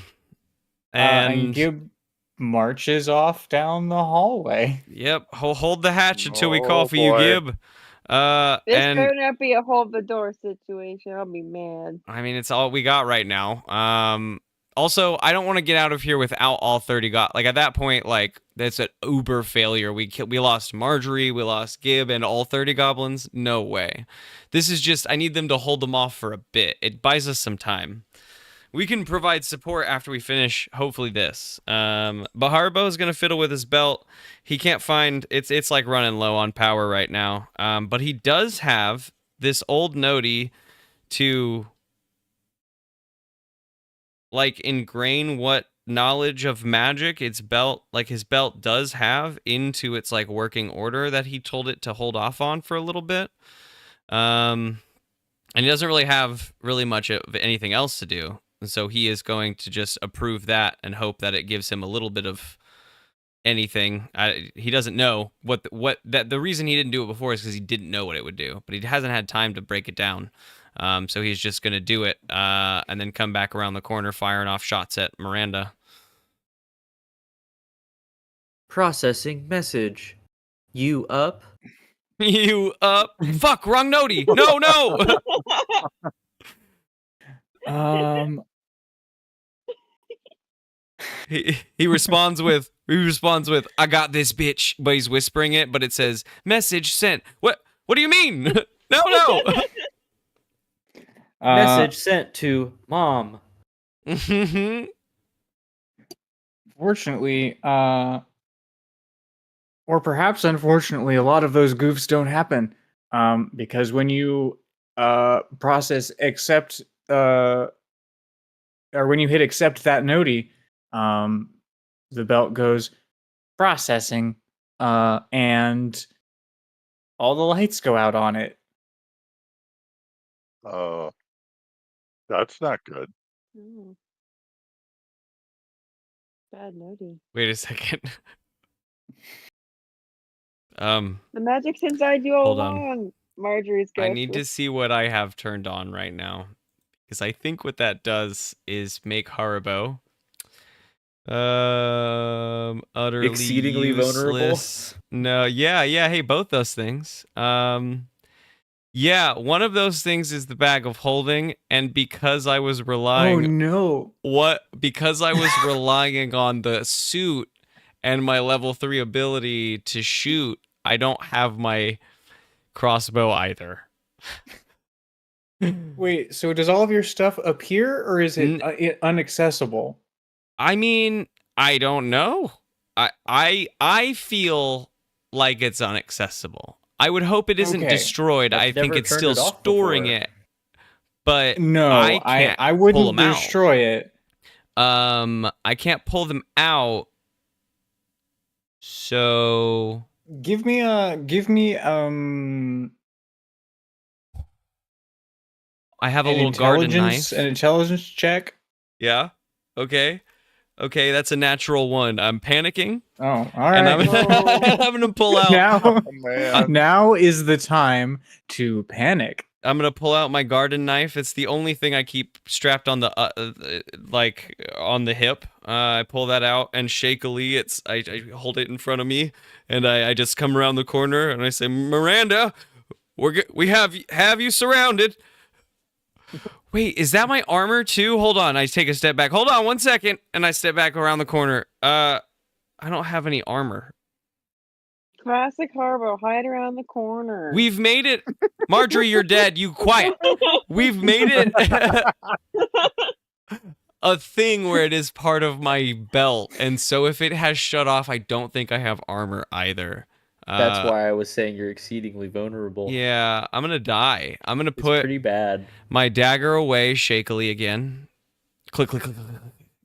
And Gib marches off down the hallway. yep, hold the hatch until we Oh, call for you, boy. Gib. This And better not be a hold the door situation. I'll be mad. I mean, it's all we got right now. Also, I don't want to get out of here without all 30 like at that point, like that's an uber failure. We lost Marjorie, we lost Gib, and all 30 goblins. No way. This is just I need them to hold them off for a bit. It buys us some time. We can provide support after we finish, hopefully this. But Haribo is gonna fiddle with his belt. He can't find it's like running low on power right now. But he does have this old notey to like ingrain what knowledge of magic his belt does have into its like working order that he told it to hold off on for a little bit. And he doesn't really have much of anything else to do. So he is going to just approve that and hope that it gives him a little bit of anything. He doesn't know the reason he didn't do it before is because he didn't know what it would do, but he hasn't had time to break it down. So he's just going to do it and then come back around the corner firing off shots at Miranda. processing message. You up? You up? Fuck, wrong notey. No. He responds with I got this bitch, but he's whispering it, but it says message sent. What do you mean? No. Message sent to mom. Fortunately, or perhaps unfortunately, a lot of those goofs don't happen. Because when you process accept or when you hit accept that noti, the belt goes processing, and all the lights go out on it. Oh, that's not good. Oh. Bad noti. Wait a second. The magic's inside you all Hold on. along. Marjorie's ghost. I need to see what I have turned on right now, because I think what that does is make Haribo utterly Exceedingly useless. No, yeah, hey, both those things. Yeah, one of those things is the bag of holding, and because I was relying no! because I was relying on the suit and my level 3 ability to shoot, I don't have my crossbow either. Wait, so does all of your stuff appear, or is it unaccessible? I mean, I don't know. I feel like it's unaccessible. I would hope it isn't Okay. destroyed. I've I think never it's turned still it off storing before. it. But No, I I pull wouldn't them out. destroy it. I can't pull them out. So Give me I have a an little garden intelligence knife. an intelligence check. Yeah. Okay, that's a natural 1. I'm panicking, Oh, all and right. I'm gonna pull out. Now, Oh, man. now is the time to panic. I'm gonna pull out my garden knife. It's the only thing I keep strapped on the on the hip. I pull that out, and shakily, I hold it in front of me, and I just come around the corner, and I say, Miranda, we have you surrounded. Wait, is that my armor too? Hold on, I take a step back. Hold on 1 second, and I step back around the corner. I don't have any armor. Classic Harbo, hide around the corner. We've made it. Marjorie, you're dead. You quiet. We've made it a thing where it is part of my belt. And so if it has shut off, I don't think I have armor either. That's why I was saying you're exceedingly vulnerable. Yeah, I'm going to die. I'm going to It's put pretty bad. my dagger away shakily again. Click, click, click, click, click.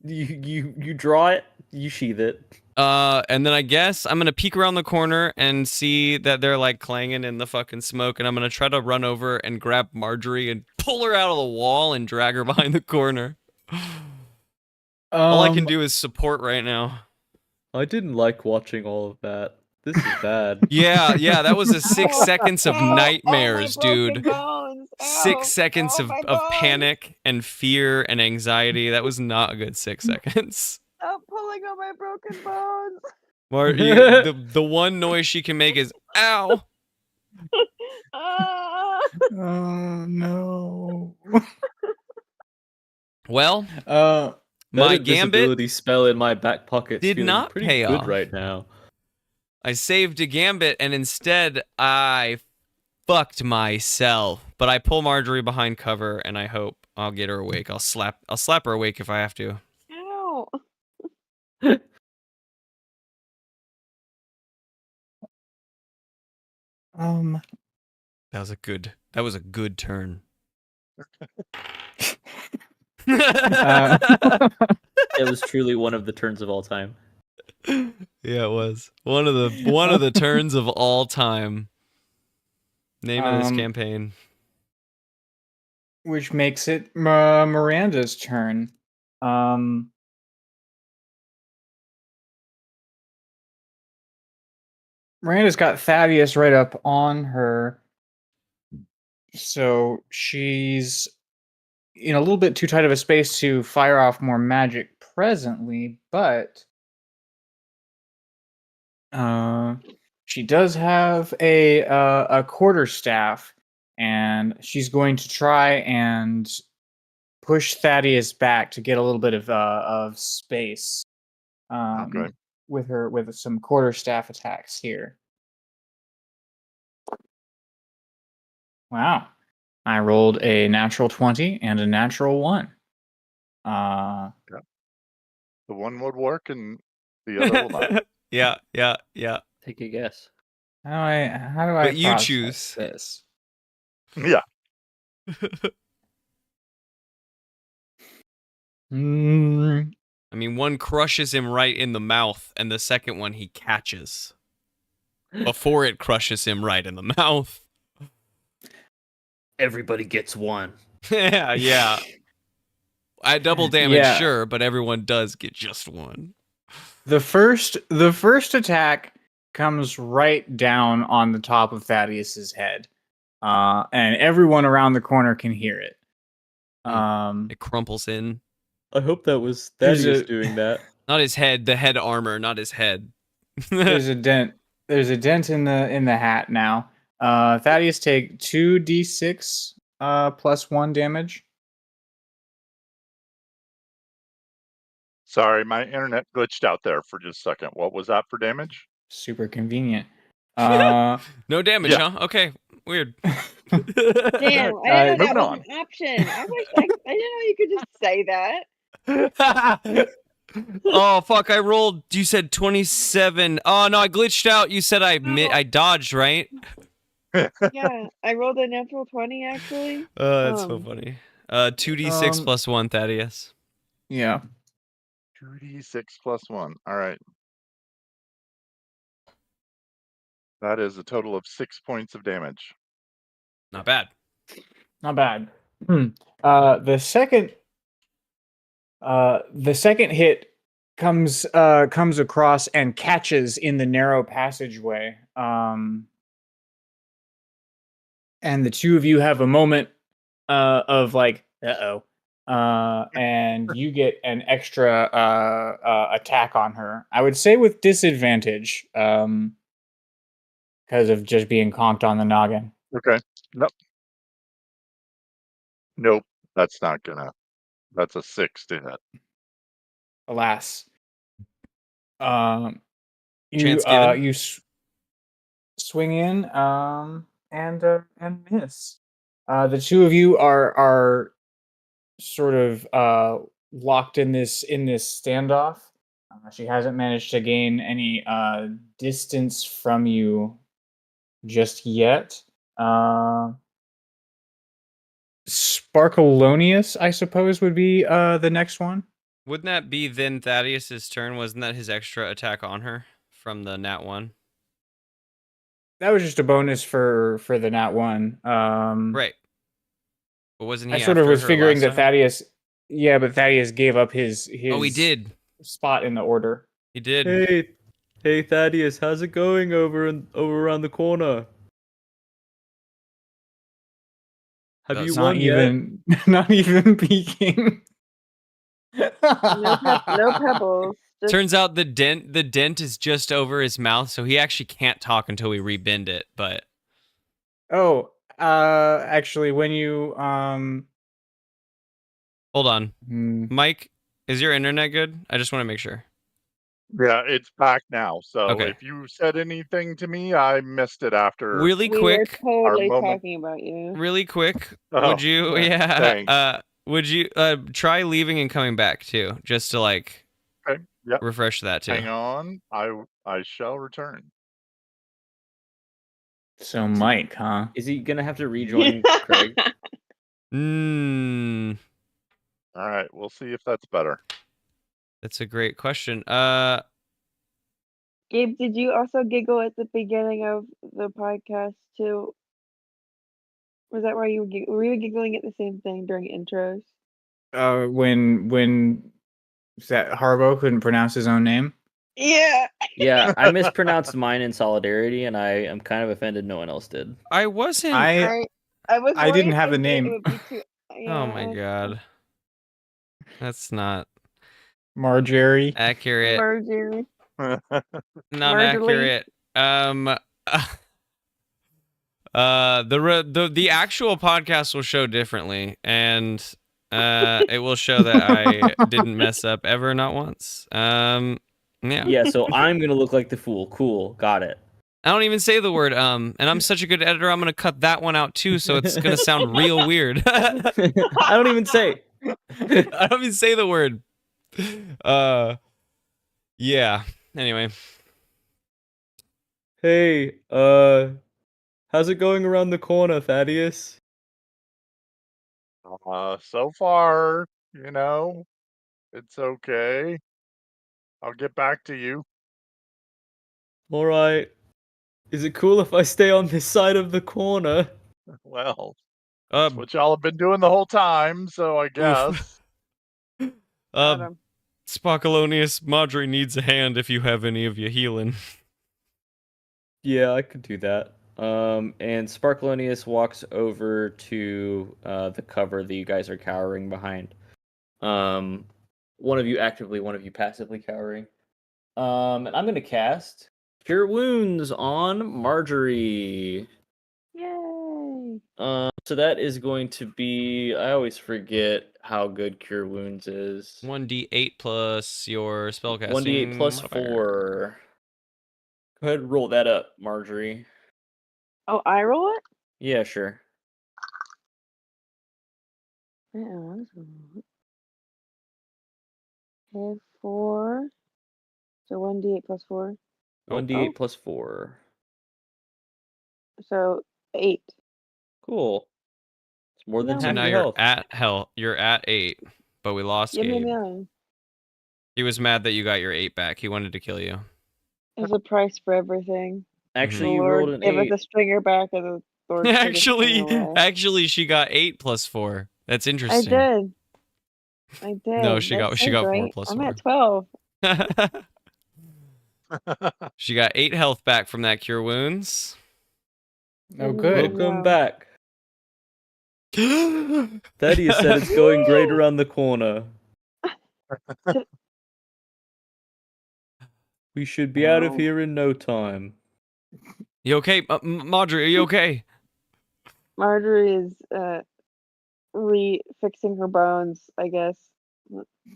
You draw it, you sheath it. And then I guess I'm gonna peek around the corner and see that they're like clanging in the fucking smoke, and I'm gonna try to run over and grab Marjorie and pull her out of the wall and drag her behind the corner. All I can do is support right now. I didn't like watching all of that. This is bad. Yeah, that was a 6 seconds of Ow, nightmares, my broken dude. bones. Ow, 6 seconds ow, of my bones. panic and fear and anxiety. That was not a good 6 seconds. Stop pulling on my broken bones. The one noise she can make is ow. Ah. Oh no. Well, That my gambit invisibility spell in my back pocket did feeling not pretty pay good off. right now. I saved a gambit, and instead I fucked myself. But I pull Marjorie behind cover, and I hope I'll get her awake. I'll slap her awake if I have to. Ow. That was a good turn. It was truly one of the turns of all time. Yeah, it was one of the turns of all time. Name of this campaign. Which makes it Miranda's turn. Miranda's got Thaddeus right up on her, so she's in a little bit too tight of a space to fire off more magic presently, but she does have a quarterstaff, and she's going to try and push Thaddeus back to get a little bit of space. Okay. with some quarterstaff attacks here. Wow. I rolled a natural 20 and a natural 1. The one would work and the other will not. Yeah. Take a guess. How do I But you process choose. this? Yeah. Mm, I mean, one crushes him right in the mouth, and the second one he catches before it crushes him right in the mouth. Everybody gets one. yeah. I double damage, Yeah. sure, but everyone does get just one. the first attack comes right down on the top of Thaddeus's head, and everyone around the corner can hear it. It crumples in. I hope that was There's Thaddeus a- doing that. Not his head, the head armor, not his head. There's a dent. There's a dent in the hat now. Thaddeus take 2d6 plus 1 damage. Sorry, my internet glitched out there for just a second. What was that for damage? Super convenient. Uh, No damage, Yeah. huh? Okay, weird. Damn, I didn't know that moving was on. an option. I didn't know you could just say that. Oh fuck! I rolled. You said 27. Oh no, I glitched out. You said I dodged, right? Yeah, I rolled a natural 20 actually. Oh, that's so funny. 2d6 plus 1, Thaddeus. yeah. 2d6 plus 1. All right. That is a total of 6 points of damage. Not bad. Not bad. The second hit comes across and catches in the narrow passageway. And the two of you have a moment of like, and you get an extra attack on her. I would say with disadvantage, because of just being conked on the noggin. Okay. Nope. That's not gonna. That's a 6 to hit. Alas. Chance given. You swing in and miss. The two of you are sort of locked in this standoff. She hasn't managed to gain any distance from you just yet. Sparkalonius, I suppose, would be the next one. Wouldn't that be then Thaddeus's turn? Wasn't that his extra attack on her from the nat 1? That was just a bonus for the nat 1. Right. But wasn't he I sort of after was her figuring last that time? Thaddeus. Yeah, but Thaddeus gave up his Oh, he did. spot in the order. He did. Hey Thaddeus, how's it going over around the corner? Have That's you Not won yet? even not even peeking. No pebbles. Just Turns out the dent is just over his mouth, so he actually can't talk until we rebend it. But Oh, actually, when you hold on, hmm, Mike, is your internet good? I just want to make sure. Yeah, it's back now. So Okay. if you said anything to me, I missed it after. Really we were quick, totally moment. talking about you. really quick. Oh, Would you? Yeah. thanks. Would you try leaving and coming back too, just to like Okay, yep. refresh that too? Hang on. I shall return. so Mike, huh? Is he gonna have to rejoin Craig? Hmm. All right, we'll see if that's better. That's a great question. Gabe, did you also giggle at the beginning of the podcast too? Was that why were you giggling at the same thing during intros? When that Harbo couldn't pronounce his own name. Yeah. Yeah, I mispronounced mine in solidarity, and I am kind of offended no one else did. I wasn't. I was. I didn't worried have a that name. It would be too, Oh my god. That's not Marjorie. accurate. Marjorie. Not Marjorie. accurate. The actual podcast will show differently, and it will show that I didn't mess up ever, not once. Yeah. Yeah, so I'm gonna look like the fool. Cool, got it. I don't even say the word and I'm such a good editor. I'm gonna cut that one out too, so it's gonna sound real weird. I don't even say. I don't even say the word. Yeah. Anyway, Hey, how's it going around the corner, Thaddeus? So far, it's okay. I'll get back to you. All right. Is it cool if I stay on this side of the corner? Well, that's um, what y'all have been doing the whole time, so I oof. guess. Got him. Sparkalonius, Marjorie needs a hand if you have any of your healing. Yeah, I could do that. And Sparkalonius walks over to the cover that you guys are cowering behind. One of you actively, one of you passively cowering. And I'm gonna cast Cure Wounds on Marjorie. Yay! So that is going to be. I always forget how good Cure Wounds is. 1d8 plus your spellcasting. 1d8 plus modifier. 4. Go ahead and roll that up, Marjorie. Oh, I roll it? Yeah, sure. Yeah, okay, 4. So 1d8 plus 4. 1d8 plus 4. So 8. Cool. It's more than Yum. So half now your you're health. at hell. You're at 8, but we lost Yum, yum, Gabe. yum. He was mad that you got your 8 back. He wanted to kill you. There's a price for everything. Actually, The you Lord rolled an give 8. us a stringer back, and the Lord took a stringer away. Actually, she got 8 plus 4. That's I interesting. did. I did. No, she got That 4 sounds right. plus I'm 4. at 12. She got 8 health back from that cure wounds. Oh, Mm, good. Welcome no. back. Thaddeus said it's going great around the corner. We should be out of Oh. here in no time. You okay, Marjorie? Are you okay? Marjorie is fixing her bones, I guess.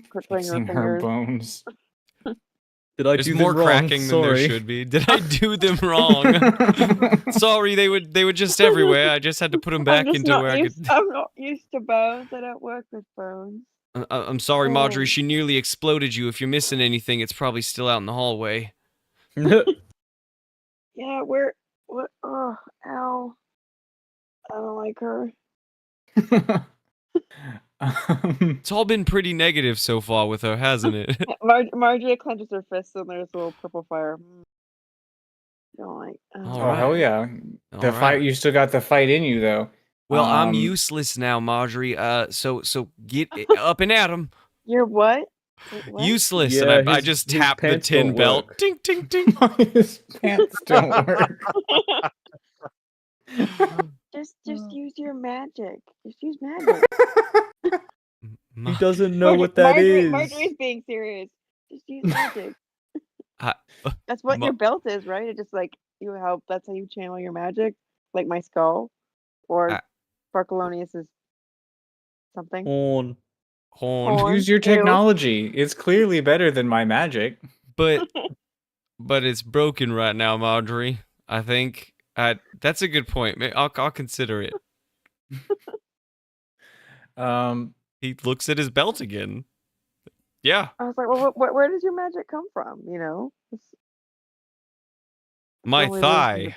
Crippling her Fixing her fingers. bones. Did I There's do more them wrong? cracking than there Sorry. should be. Did I do them wrong? Sorry, they would just everywhere. I just had to put them back I'm just into not where I used. could. I'm not used to bones. I don't work with bones. I'm sorry, Marjorie. Um, She nearly exploded you. If you're missing anything, it's probably still out in the hallway. Yeah, what? Oh, ow! I don't like her. It's all been pretty negative so far with her, hasn't it? Marjorie clenches her fists, and there's a little purple fire. Don't like. All Oh, hell right. yeah. The All fight, right. you still got the fight in you, though. Well, I'm Um, useless now, Marjorie. So get up and at 'em. You're what? Wait, what? Useless, Yeah, and I his- just his tapped the pants tin don't belt. work. Ding, ding, ding. His pants don't work. Just use your magic. Just use magic. He doesn't know what that is. Marjorie's being serious. Just use magic. I- That's what Ma- your belt is, right? It just like you help. That's how you channel your magic, like my skull, or I- Sparkalonius is something. On. Horn. Horn. Use your Ew. technology. It's clearly better than my magic. But it's broken right now, Marjorie. I think that's a good point. I'll consider it. He looks at his belt again. Yeah, I was like, well, where does your magic come from? You know, my only thigh.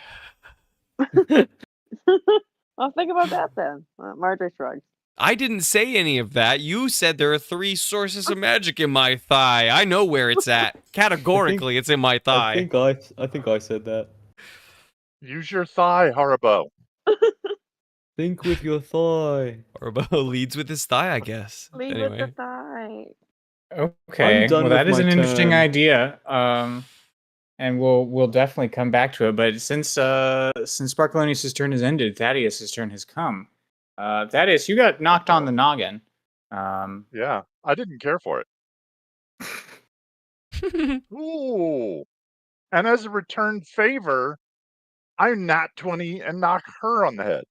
I'll think about that then. Marjorie shrugs. I didn't say any of that. You said there are 3 sources of magic in my thigh. I know where it's at. Categorically, it's in my thigh. I think I said that. Use your thigh, Haribo. Think with your thigh. Orbo leads with his thigh, I guess. Lead Anyway. with the thigh. Okay, I'm done well, with that is my an interesting turn. idea. And we'll definitely come back to it. But since Sparkalonius' turn has ended, Thaddeus' turn has come. Thaddeus, you got knocked on the noggin. Yeah, I didn't care for it. Ooh. And as a return favor, I nat 20 and knock her on the head.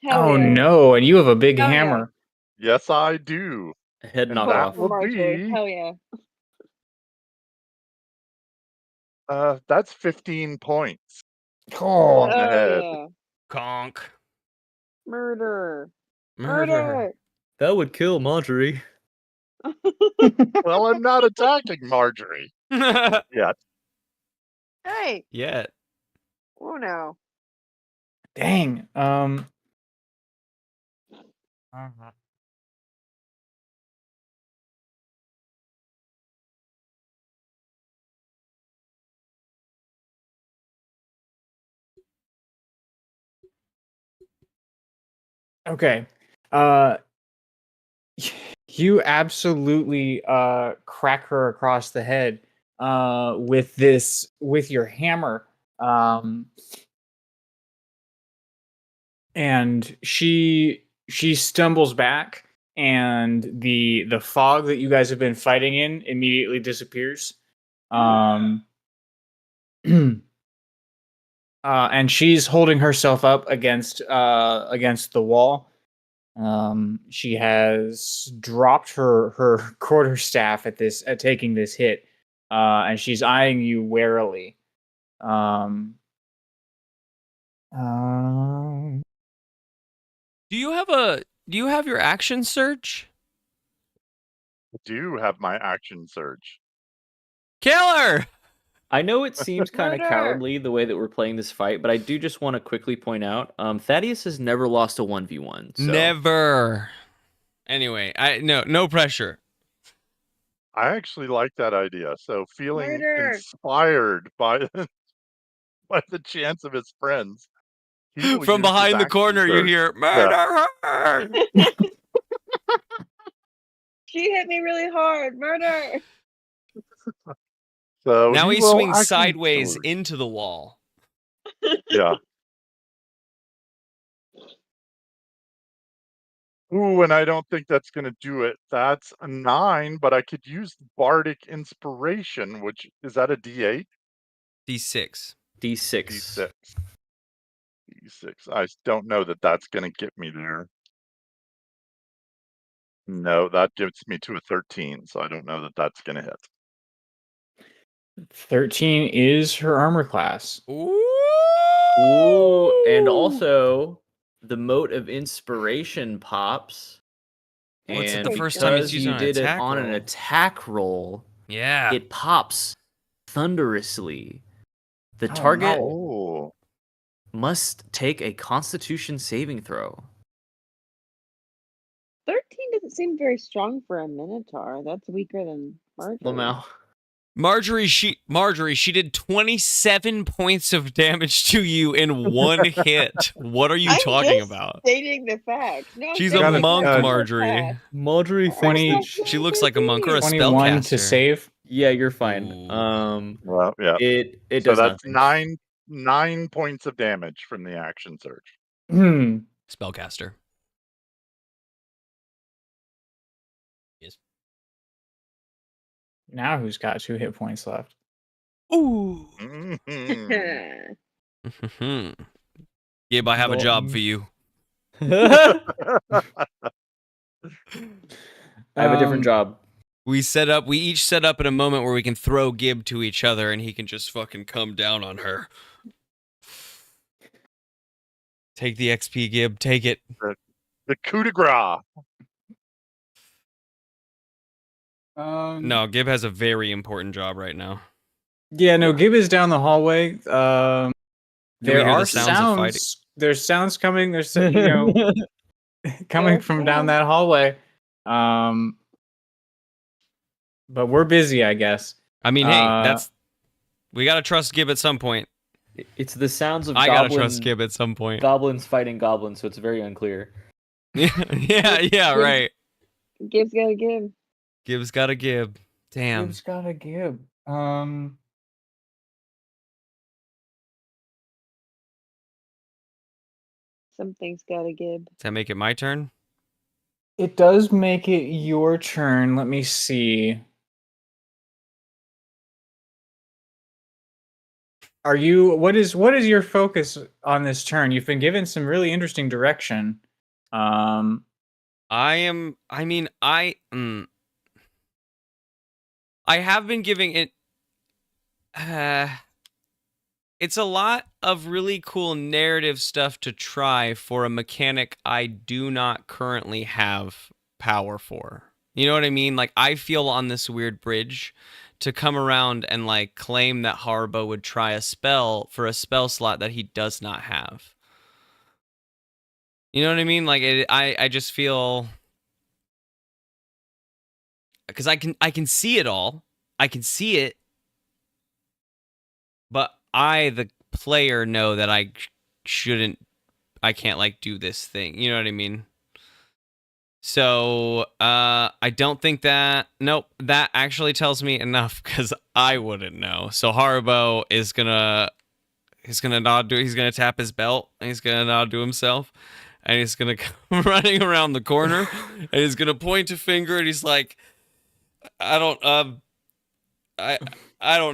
Hell Oh yeah. no! And you have a big Oh, yeah. hammer. Yes, I do. Head And knock that off. will Marjorie. be Hell yeah. That's 15 points. Oh, On the head. yeah. Conk. Murder. Murder. That would kill Marjorie. Well, I'm not attacking Marjorie yet. Hey. Yet. Oh no. dang. Okay. You absolutely crack her across the head with your hammer. And she stumbles back, and the fog that you guys have been fighting in immediately disappears. And she's holding herself up against the wall. She has dropped her quarterstaff at taking this hit, and she's eyeing you warily. Um, um, Do you have your action surge? I do have my action surge. Killer! I know it seems kind of Murder! cowardly the way that we're playing this fight, but I do just want to quickly point out, Thaddeus has never lost a 1v1. So. Never. Anyway, no pressure. I actually like that idea. So feeling Murder! inspired by by the chance of his friends, he will From use his behind the action corner, you surge. hear Yeah. murder. She hit me really hard. Murder. So Now he he's will swinging action sideways surge. into the wall. Yeah. Ooh, and I don't think that's going to do it. That's a 9, but I could use Bardic Inspiration, which is that a D8? D6. D6. D6. D6. I don't know that that's going to get me there. No, that gets me to a 13, so I don't know that that's going to hit. 13 is her armor class. Ooh, and also the mote of inspiration pops. Well, it's And the first time it's because used you on an did it attack on an roll. attack roll, Yeah. it pops thunderously. The Oh, target no. Oh. must take a Constitution saving throw. 13 doesn't seem very strong for a Minotaur. That's weaker than Marjorie. Lamau. Marjorie, she did 27 points of damage to you in one hit. What are you I'm talking just about? stating the facts. No, I'm She's saying a the monk, facts. Marjorie. Marjorie Oh, 20 that's She not looks like a monk or a 21 to spellcaster. save. Yeah, you're fine. Ooh. Well, yeah. It So does that's nothing. 9 points of damage from the action surge. Spellcaster. Yes. Now who's got 2 hit points left? Ooh. Mhm. Gabe, I have a Not job m- for you. I have a different job. We each set up at a moment where we can throw Gib to each other and he can just fucking come down on her. Take the XP, Gib. Take it. The coup de grace. No, Gib has a very important job right now. Yeah, no, Gib is down the hallway. we There hear are the sounds of fighting? There's sounds coming. There's coming from down that hallway. But we're busy, I guess. I mean, hey, we gotta trust Gib at some point. It's the sounds of I gotta trust Gib at some point. goblins fighting goblins, so it's very unclear. yeah, right. Gib's gotta give. Gib's gotta Gib. Damn. Gib's gotta Gib. Something's gotta give. Does that make it my turn? It does make it your turn. Let me see. What is your focus on this turn? You've been given some really interesting direction. I have been giving it. It's a lot of really cool narrative stuff to try for a mechanic I do not currently have power for. You know what I mean? Like, I feel on this weird bridge to come around and like claim that Harbo would try a spell for a spell slot that he does not have. You know what I mean? Like, I just feel, because I can see it all. I can see it, but I, the player, know that I can't like do this thing. You know what I mean? So I don't think that. Nope, that actually tells me enough because I wouldn't know. So Haribo is he's gonna tap his belt and he's gonna nod to himself and he's gonna come running around the corner and he's gonna point a finger and he's like, I don't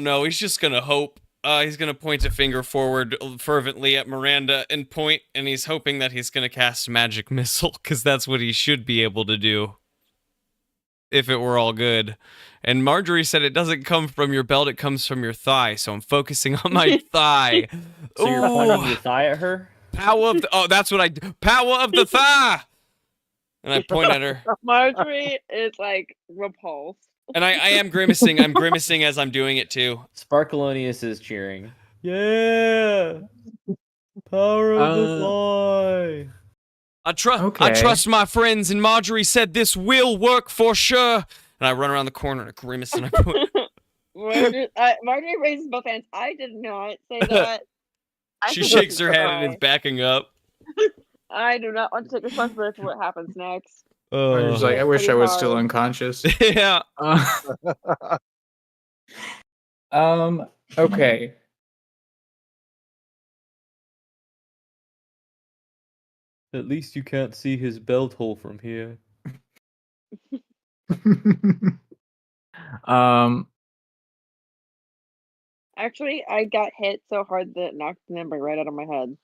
know. He's just gonna hope. He's gonna point a finger forward fervently at Miranda and point, and he's hoping that he's gonna cast Magic Missile, because that's what he should be able to do. If it were all good. And Marjorie said it doesn't come from your belt, it comes from your thigh, so I'm focusing on my thigh. So you're pointing Ooh, your thigh at her? power of the, that's what I do. Power of the thigh! And I point at her. Marjorie is like repulsed. And I am grimacing. I'm grimacing as I'm doing it too. Sparkalonius is cheering. Yeah. Power of the fly. I Okay. trust my friends, and Marjorie said this will work for sure. And I run around the corner and I grimace and I point. Marjorie raises both hands. I did not say that. She shakes her head and is backing up. I do not want to take responsibility for what happens next. I'm just like, I wish I was still unconscious. Yeah. Okay. At least you can't see his belt hole from here. Actually, I got hit so hard that it knocked the number right out of my head.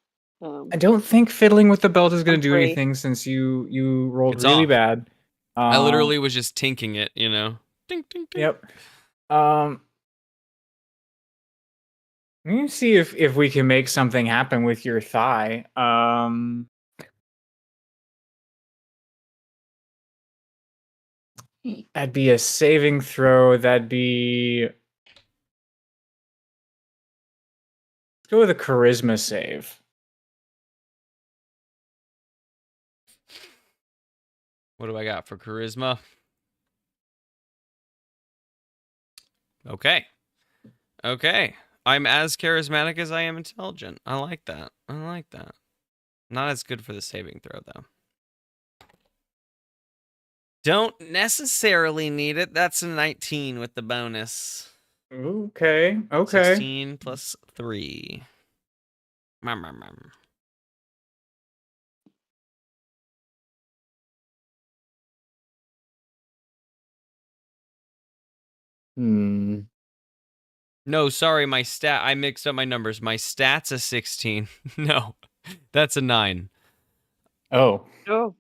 I don't think fiddling with the belt is going I'm to do free. anything since you rolled It's really off. bad. I literally was just tinking it, you know. Ding, ding, ding. Yep. Let me see if we can make something happen with your thigh. That'd be a saving throw. That'd be. Let's go with a charisma save. What do I got for charisma? Okay. Okay. I'm as charismatic as I am intelligent. I like that. I like that. Not as good for the saving throw, though. Don't necessarily need it. That's a 19 with the bonus. Okay. 16 plus 3. Hmm. No, sorry, my stat. I mixed up my numbers. My stat's a 16. No, that's a 9. Oh. Oh,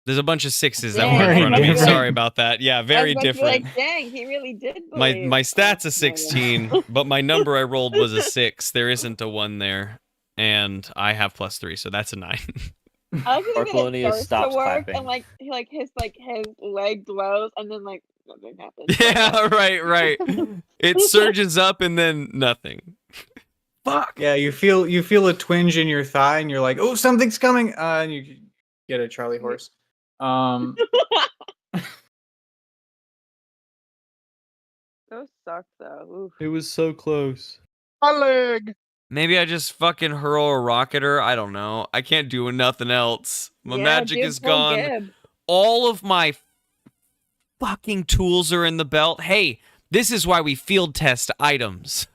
There's a bunch of 6s that Dang. were in front of me. Different. Sorry about that. Yeah, very I was about to be different. Like, dang, he really did. My Believe. stat's a Oh, 16, but my number I rolled was a 6. There isn't a 1 there, and I have plus 3, so that's a 9. I like to think that Barclonius it starts stops to work, clapping. and his leg glows, and then nothing happens. Yeah, right. It surges up and then nothing. Fuck. Yeah, you feel a twinge in your thigh, and you're like, "Oh, something's coming!" And you get a Charlie horse. Those suck though. Oof. It was so close. My leg. Maybe I just fucking hurl a rocket her. I don't know. I can't do nothing else. My Yeah, magic dude, is pull gone. Gib. All of my fucking tools are in the belt. Hey, this is why we field test items.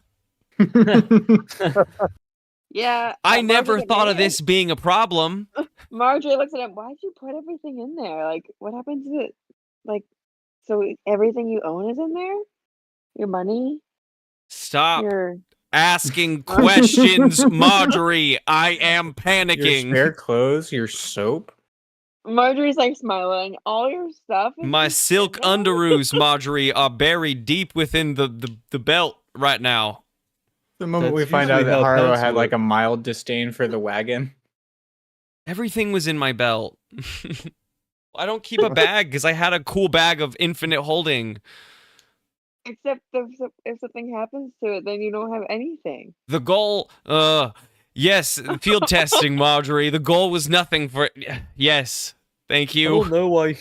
Yeah. I never Marjorie thought of made it. this being a problem. Marjorie looks at him. Why'd you put everything in there? Like, what happens to it? Like, so everything you own is in there? Your money? Stop Your asking questions, Marjorie. I am Your panicking. spare clothes, your soap. Marjorie's like smiling. All your stuff. Is My just silk in there? underoos, Marjorie, are buried deep within the belt. right now. The moment we That's find out usually that how Haruo pants had like work. a mild disdain for the wagon. Everything was in my belt. I don't keep a bag because I had a cool bag of infinite holding. Except if something happens to it, then you don't have anything. The goal, yes, field testing, Marjorie. The goal was nothing for. Yes, thank I you. don't know why.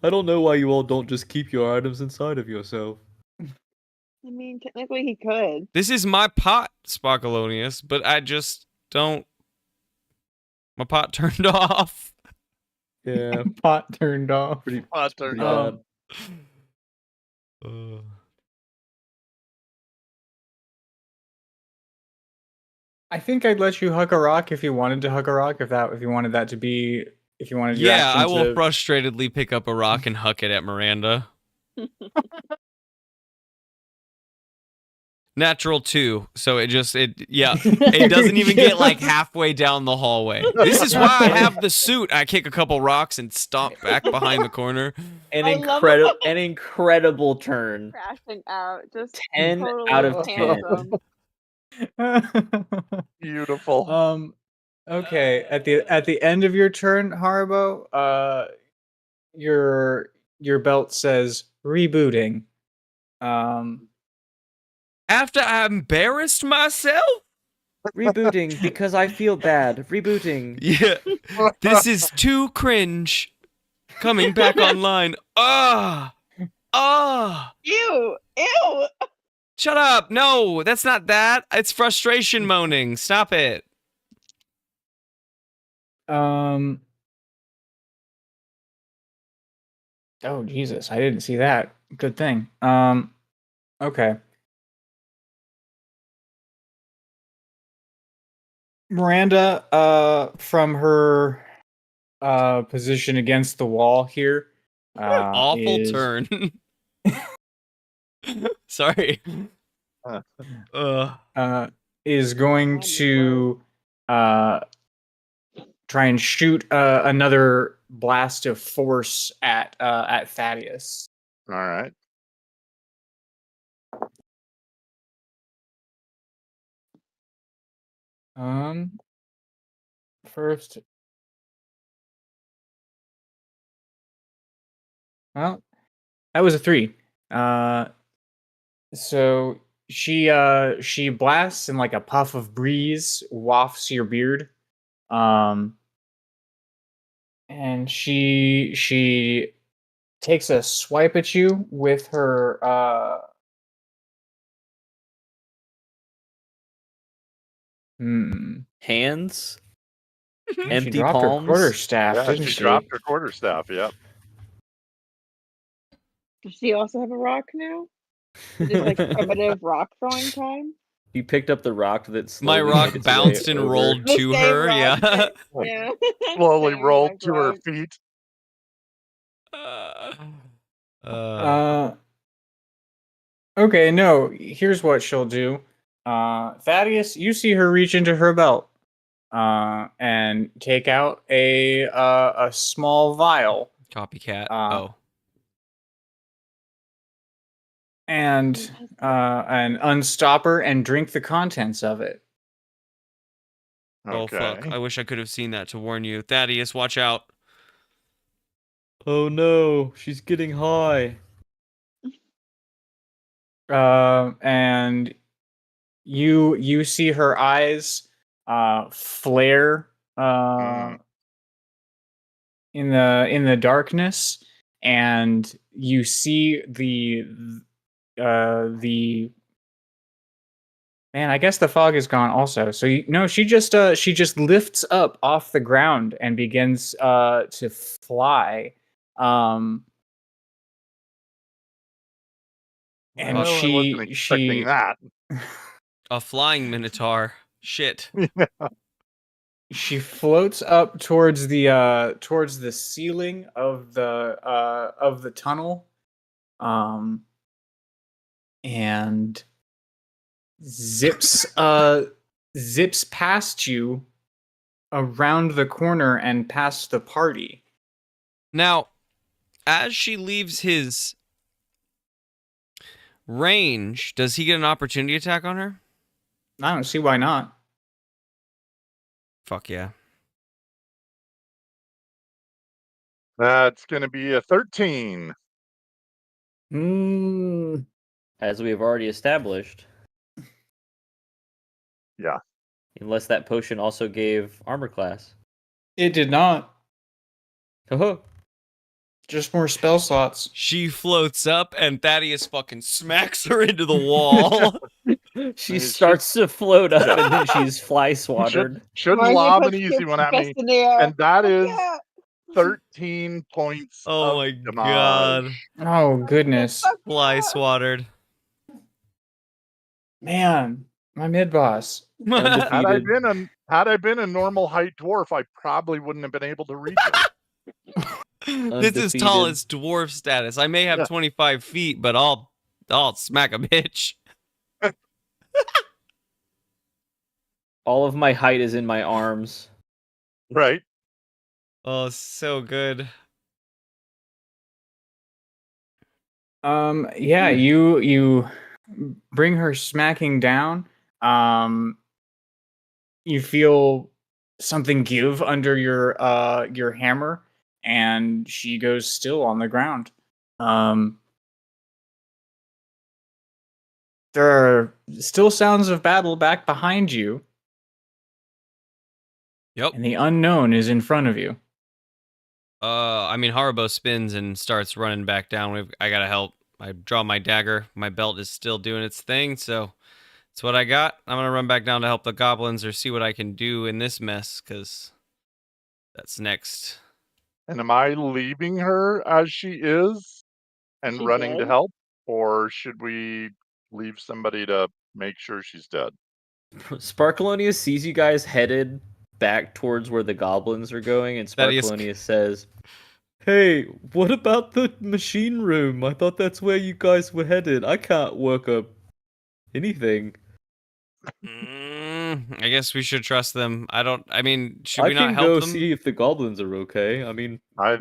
I don't know why you all don't just keep your items inside of yourself. I mean, technically he could. This is my pot, Sparkalonius, but I just don't. My pot turned off. Yeah, Pot turned off. pretty There you bad. go. I think I'd let you hug a rock if you wanted to hug a rock. If you wanted that to be, if you wanted your Yeah, action I will to. frustratedly pick up a rock and huck it at Miranda. Natural 2, so it doesn't even get like halfway down the hallway. This is why I have the suit. I kick a couple rocks and stomp back behind the corner. An I love it. incredible turn. Crashing out, just 10 totally out of 10. handsome. Beautiful. Okay. At the end of your turn, Haribo, your belt says rebooting. After I embarrassed myself? Rebooting because I feel bad. Rebooting. Yeah. This is too cringe. Coming back online. Ah! Ah! Ew! Ew! Shut up! No, that's not that. It's frustration moaning. Stop it. Oh Jesus, I didn't see that. Good thing. Okay. Miranda, from her position against the wall here, Awful is turn. Sorry. is going to try and shoot another blast of force at Thaddeus. All right. First. Well, that was a 3. So she blasts and like a puff of breeze wafts your beard. And she takes a swipe at you with her Hands. she Empty dropped her palms. quarterstaff, Yeah, didn't she she? dropped her quarterstaff. Yep. Does she also have a rock now? Is this like primitive rock throwing time? He picked up the rock that My slowly rock made its bounced way and over. rolled The to same her. rock Yeah. that- yeah. Slowly Same rolled exact to her rock. feet. Okay, no, here's what she'll do. Thaddeus, you see her reach into her belt and take out a small vial Copycat. and unstop her and drink the contents of it. Oh, fuck. Okay. I wish I could have seen that to warn you. Thaddeus, watch out. Oh no, she's getting high. And you see her eyes flare in the darkness, and you see the man, I guess the fog is gone also. So she just lifts up off the ground and begins to fly. And Well, I wasn't expecting that. A flying Minotaur. Shit. She floats up towards the ceiling of the tunnel, and zips past you around the corner and past the party. Now, as she leaves his range, does he get an opportunity attack on her? I don't see why not. Fuck yeah. That's going to be a 13. As we have already established. Yeah. Unless that potion also gave armor class. It did not. Oh, Just more spell slots. She floats up and Thaddeus fucking smacks her into the wall. she It starts to float up Yeah. and then she's fly swattered. Shouldn't Margie lob an puts easy his one at me. fist in the air. And that Fuck is yeah. 13 points Oh of my damage. god. Oh, goodness. Fuck Fly yeah. swattered. Man, my mid-boss. Had Undefeated. I been a normal height dwarf, I probably wouldn't have been able to reach it. This is tall Undefeated. as dwarf status. I may have Yeah. 25 feet, but I'll smack a bitch. All of my height is in my arms. Right? Oh, so good. Yeah, you bring her smacking down. You feel something give under your hammer, and she goes still on the ground. There are still sounds of battle back behind you, Yep. and the unknown is in front of you. I mean, Haribo spins and starts running back down. I gotta help. I draw my dagger. My belt is still doing its thing, so it's what I got. I'm gonna run back down to help the goblins or see what I can do in this mess, because that's next. And am I leaving her as she is and She running to dead? help? Or should we leave somebody to make sure she's dead? Sparkalonius sees you guys headed back towards where the goblins are going, and Thaddeus- Sparkalonius says, "Hey, what about the machine room? I thought that's where you guys were headed. I can't work up anything." I guess we should trust them. I mean, should I we not can help go them? see if the goblins are okay. I mean, I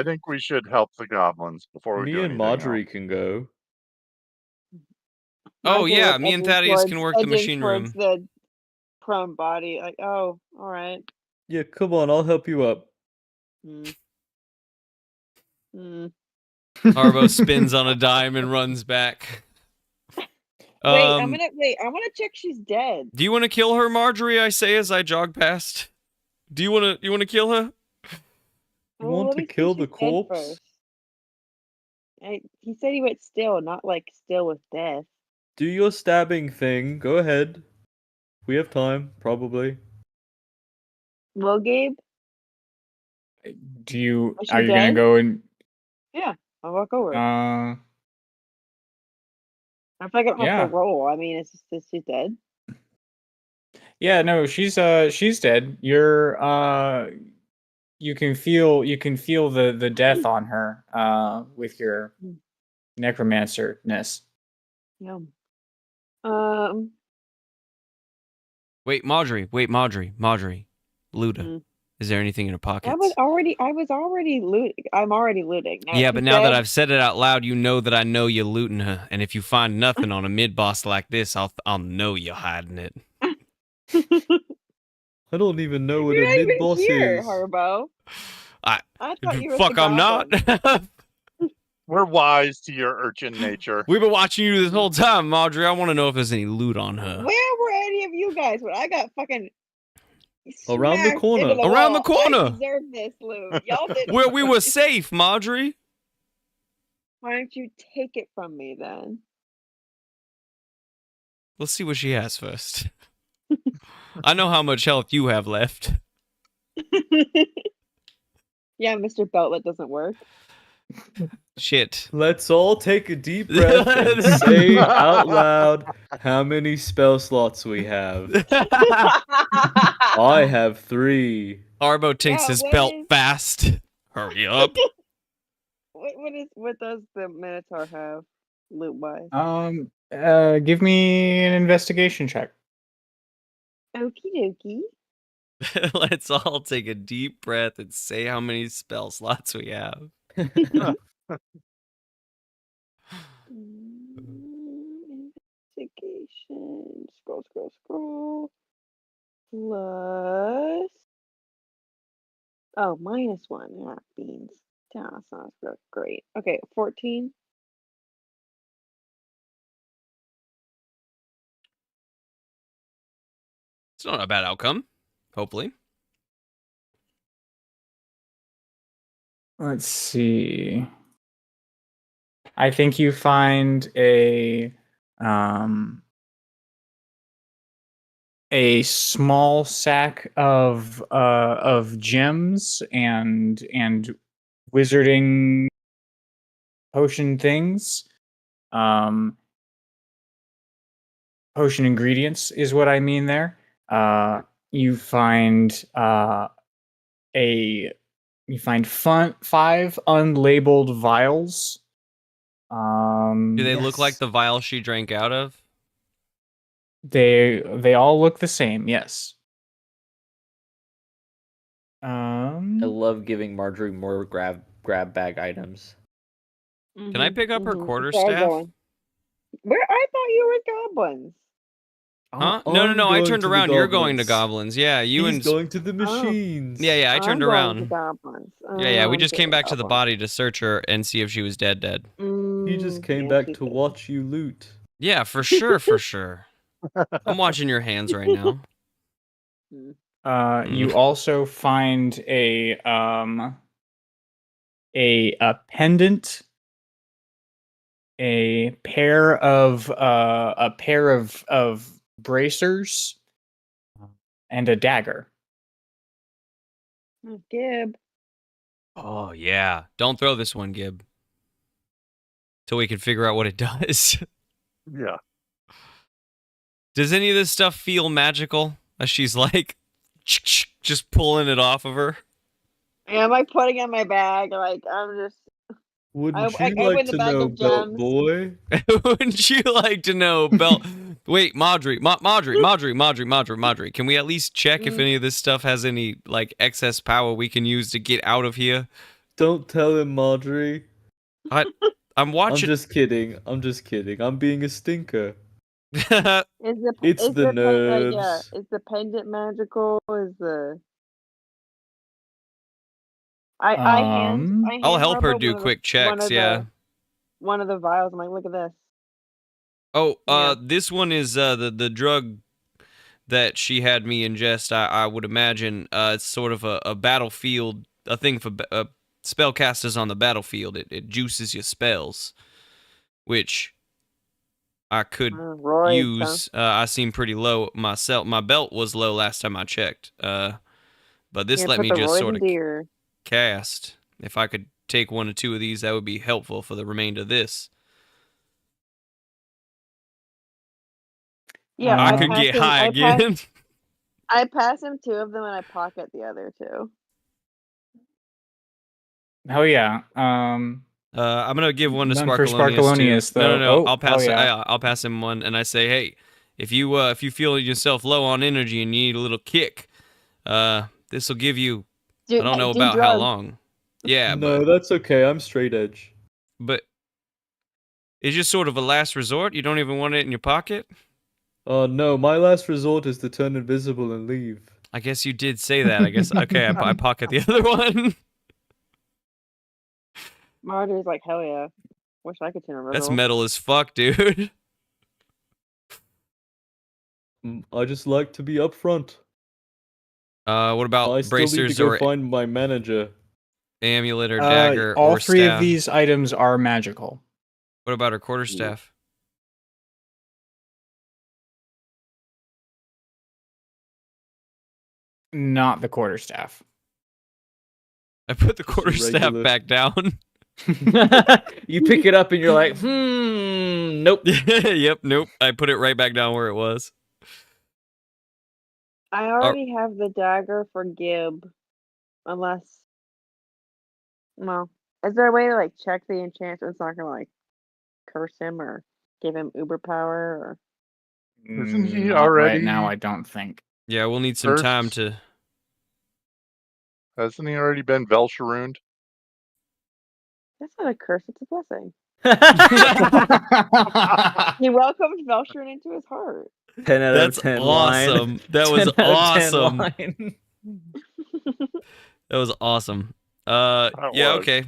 think we should help the goblins before we me do and anything Marjorie else. can go. Oh Marjorie, yeah, like, me and edging Thaddeus can towards- work the edging machine towards room. the prone body. Like, oh, all right. Yeah, come on, I'll help you up. Hmm. Hmm. Harbo spins on a dime and runs back. Wait, I want to check she's dead. Do you want to kill her, Marjorie? I say as I jog past. Do you want to kill her? You want let to me see kill if the she's dead corpse? first. He said he went still, not like still with death. Do your stabbing thing. Go ahead. We have time, probably. Well, Gabe, Are Is you she gonna dead? go and I'll walk over. uh I feel like I don't have yeah. to roll. I mean, is she dead? Yeah, no, she's dead. You can feel the death on her with your necromancer-ness. Yum. Wait, Marjorie. Luda. Mm. Is there anything in her pockets? I was already looting. I'm already looting. Yeah, but now that I've said it out loud, you know that I know you're looting her. And if you find nothing on a mid-boss like this, I'll know you're hiding it. I don't even know what You're a not even mid-boss here, is. Harbo. I- thought you were Fuck, the I'm goblin. not. We're wise to your urchin nature. We've been watching you this whole time, Marjorie. I want to know if there's any loot on her. Where were any of you guys when I got fucking Around the smacked corner. into Around the wall? corner. I deserve this loot. Y'all didn't. Where we were safe, Marjorie. Why don't you take it from me then? Let's see what she has first. I know how much health you have left. Yeah, Mr. Belt, that doesn't work. Shit. Let's all take a deep breath and say out loud how many spell slots we have. I have 3. Arbo tinks Yeah, his what belt is- fast. Hurry up. What does the Minotaur have loot wise? Give me an investigation check. Okie dokie. Let's all take a deep breath and say how many spell slots we have. Concentration. Scroll. Plus. Oh, -1. Yeah, beans. Yeah, that sounds great. Okay, 14. It's not a bad outcome. Hopefully. Let's see. I think you find a small sack of gems and wizarding potion things. Potion ingredients is what I mean there. You find five unlabeled vials. Do they look like Yes. the vial she drank out of? They all look the same. Yes. I love giving Marjorie more grab bag items. Can I pick up her That's where I'm quarterstaff? going. Where I thought you were goblins. Huh? I'm No. I going turned to the around. You're going to goblins. goblins. Yeah, you He's and going to the Oh. machines. yeah. I turned I'm going to around. goblins. Yeah. We I'm just came getting back to the goblins. body to search her and see if she was dead. He just came Yeah, back she to did. watch you loot. Yeah, for sure. I'm watching your hands right now. You also find a pendant, a pair of bracers, and a dagger. Gib. Oh yeah. Don't throw this one, Gib. Till we can figure out what it does. Yeah. Does any of this stuff feel magical? As she's like, just pulling it off of her. Yeah, I'm like putting it in my bag. Like I'm just. Wouldn't I you opened like the to bag know, of Belt gems. Boy? Wouldn't you like to know, Belt? Wait, Marjorie. Can we at least check if any of this stuff has any like excess power we can use to get out of here? Don't tell him, Marjorie. I'm I'm watching. just kidding. I'm being a stinker. Is the It's is the yeah? nerves. Is the pendant magical? Is the I hand I'll help her Barbara do quick checks. Yeah. one of the vials. I'm like, look at this. Oh, Yeah. this one is the drug that she had me ingest. I would imagine it's sort of a battlefield, a thing for spellcasters on the battlefield. It juices your spells, which I could Roy, use. I seem pretty low myself. My belt was low last time I checked. But this let put me the just Roy sort of deer. cast. If I could take 1 or 2 of these, that would be helpful for the remainder of this. Yeah, I could get high again. I pass him 2 of them and I pocket the other 2. Oh yeah. I'm gonna give one to None for Sparkalonius too. though. No. Oh, I'll pass it. yeah. I'll pass him one, and I say, hey, if you feel yourself low on energy and you need a little kick, this will give you. I don't know about how long. Yeah, No, that's okay. I'm straight edge. but it's just sort of a last resort. You don't even want it in your pocket. No, my last resort is to turn invisible and leave. I guess you did say that. I guess okay. I pocket the other one. Marjorie's like, hell yeah. Wish I could turn invisible. That's metal as fuck, dude. I just like to be upfront. What about I still need to bracers go or find my manager. amulet or dagger all or 3 staff? of these items are magical. What about her quarterstaff? Not the quarterstaff. I put the Just a quarterstaff regular- back down. You pick it up and you're like, nope. Yep, nope. I put it right back down where it was. I already have the dagger for Gib. Unless. Well, is there a way to like check the enchantment? It's not gonna like curse him or give him uber power or. Isn't he Not already- right now? I don't think. Yeah, we'll need some First- time to. Hasn't he already been Velsharooned? That's not a curse, it's a blessing. He welcomed Velshrin into his heart. 10 out That's of 10 awesome. line. That was 10 out of 10 awesome. line. That was awesome. That Yeah, was. okay.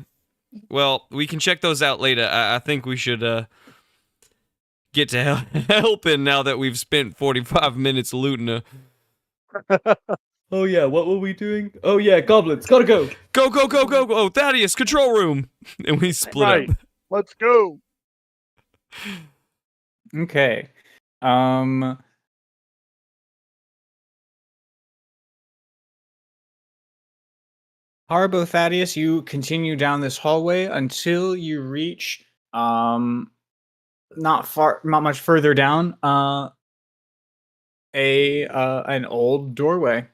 Well, we can check those out later. I think we should get to helping now that we've spent 45 minutes looting her. Oh yeah, what were we doing? Oh yeah, goblins, gotta go. Go, go, go, go, go. Thaddeus, control room. And we split Right. up. Let's go. Okay. Harbo, Thaddeus, you continue down this hallway until you reach not much further down, an old doorway.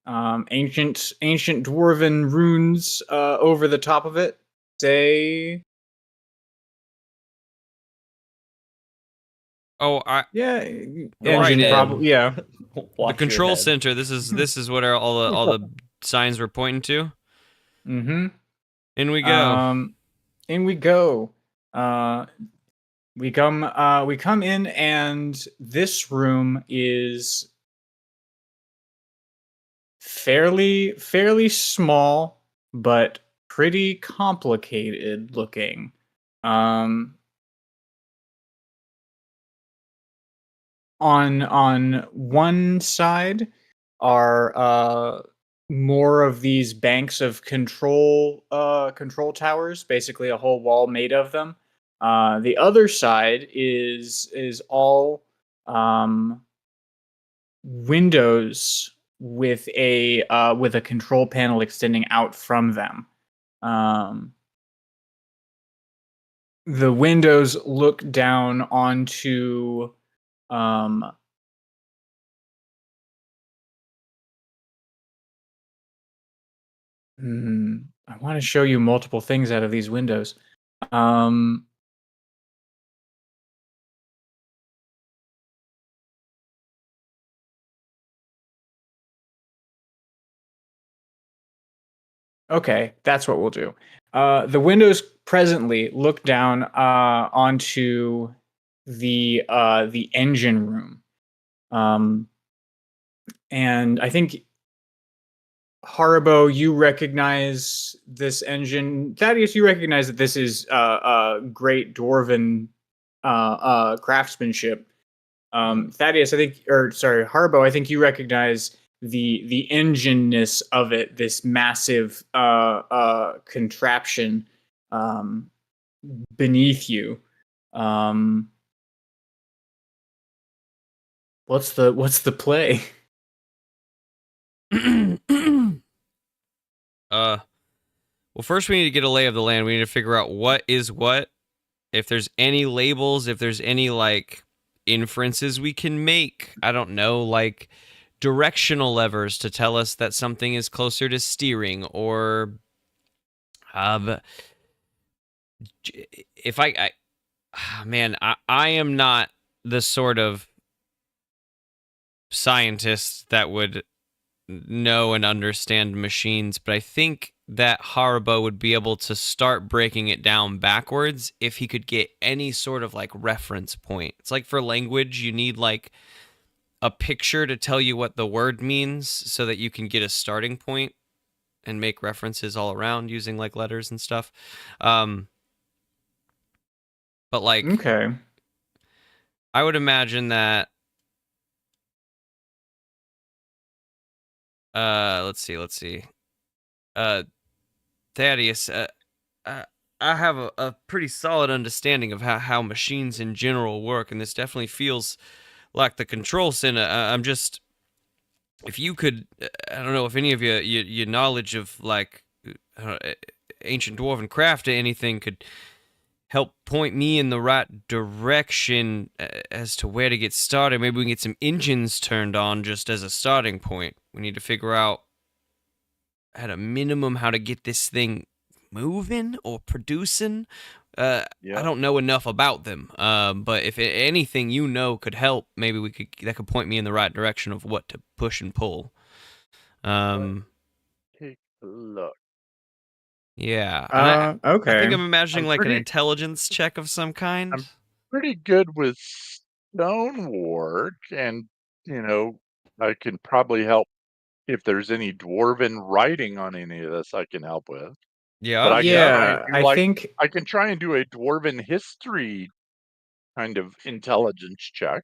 Ancient dwarven runes over the top of it say, Oh, yeah, right engine in. probably, yeah. The Watch your control head. center. This is what all the signs were pointing to. Mm-hmm. In we go. In we go. We come in, and this room is fairly small, but pretty complicated looking. On one side are more of these banks of control towers, basically a whole wall made of them. The other side is all windows with a control panel extending out from them. The windows look down onto I want to show you multiple things out of these windows. Okay, that's what we'll do. The windows presently look down onto the engine room, and I think Haribo, you recognize this engine. Thaddeus, you recognize that this is great dwarven craftsmanship. Thaddeus, Haribo, I think you recognize the engine-ness of it, this massive contraption beneath you. What's the play? Well, first we need to get a lay of the land. We need to figure out what is what. If there's any labels, if there's any like inferences we can make. I don't know, like directional levers to tell us that something is closer to steering, or if I am not the sort of scientist that would know and understand machines, but I think that Haribo would be able to start breaking it down backwards if he could get any sort of like reference point. It's like for language, you need like a picture to tell you what the word means so that you can get a starting point and make references all around using like letters and stuff. But like, Okay. I would imagine that let's see. Thaddeus, I have a pretty solid understanding of how machines in general work, and this definitely feels like the control center. I'm just, if you could, I don't know if any of your knowledge of like ancient dwarven craft or anything could help point me in the right direction as to where to get started. Maybe we can get some engines turned on just as a starting point. We need to figure out at a minimum how to get this thing moving or producing. I don't know enough about them, but if anything you know could help, maybe that could point me in the right direction of what to push and pull. Take a look. Yeah. And I think Okay. I'm imagining I'm like an pretty- intelligence check of some kind. I'm pretty good with stonework, and I can probably help if there's any dwarven writing on any of this. I can help with, but I can try and Yeah, do I think I can try and do a dwarven history kind of intelligence check.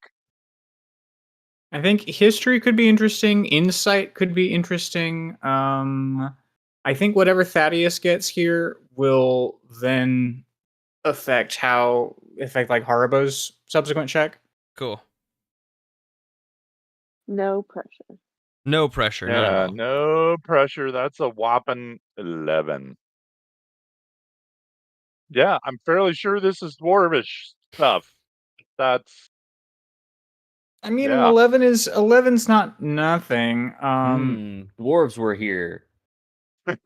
history could be interesting. Insight could be interesting. I think whatever Thaddeus gets here will then affect like Haribo's subsequent check. Cool. No pressure. No pressure, none at Yeah, all. no pressure. That's a whopping 11. Yeah, I'm fairly sure this is dwarvish stuff. That's I mean, an yeah. 11's not nothing. Dwarves were here. I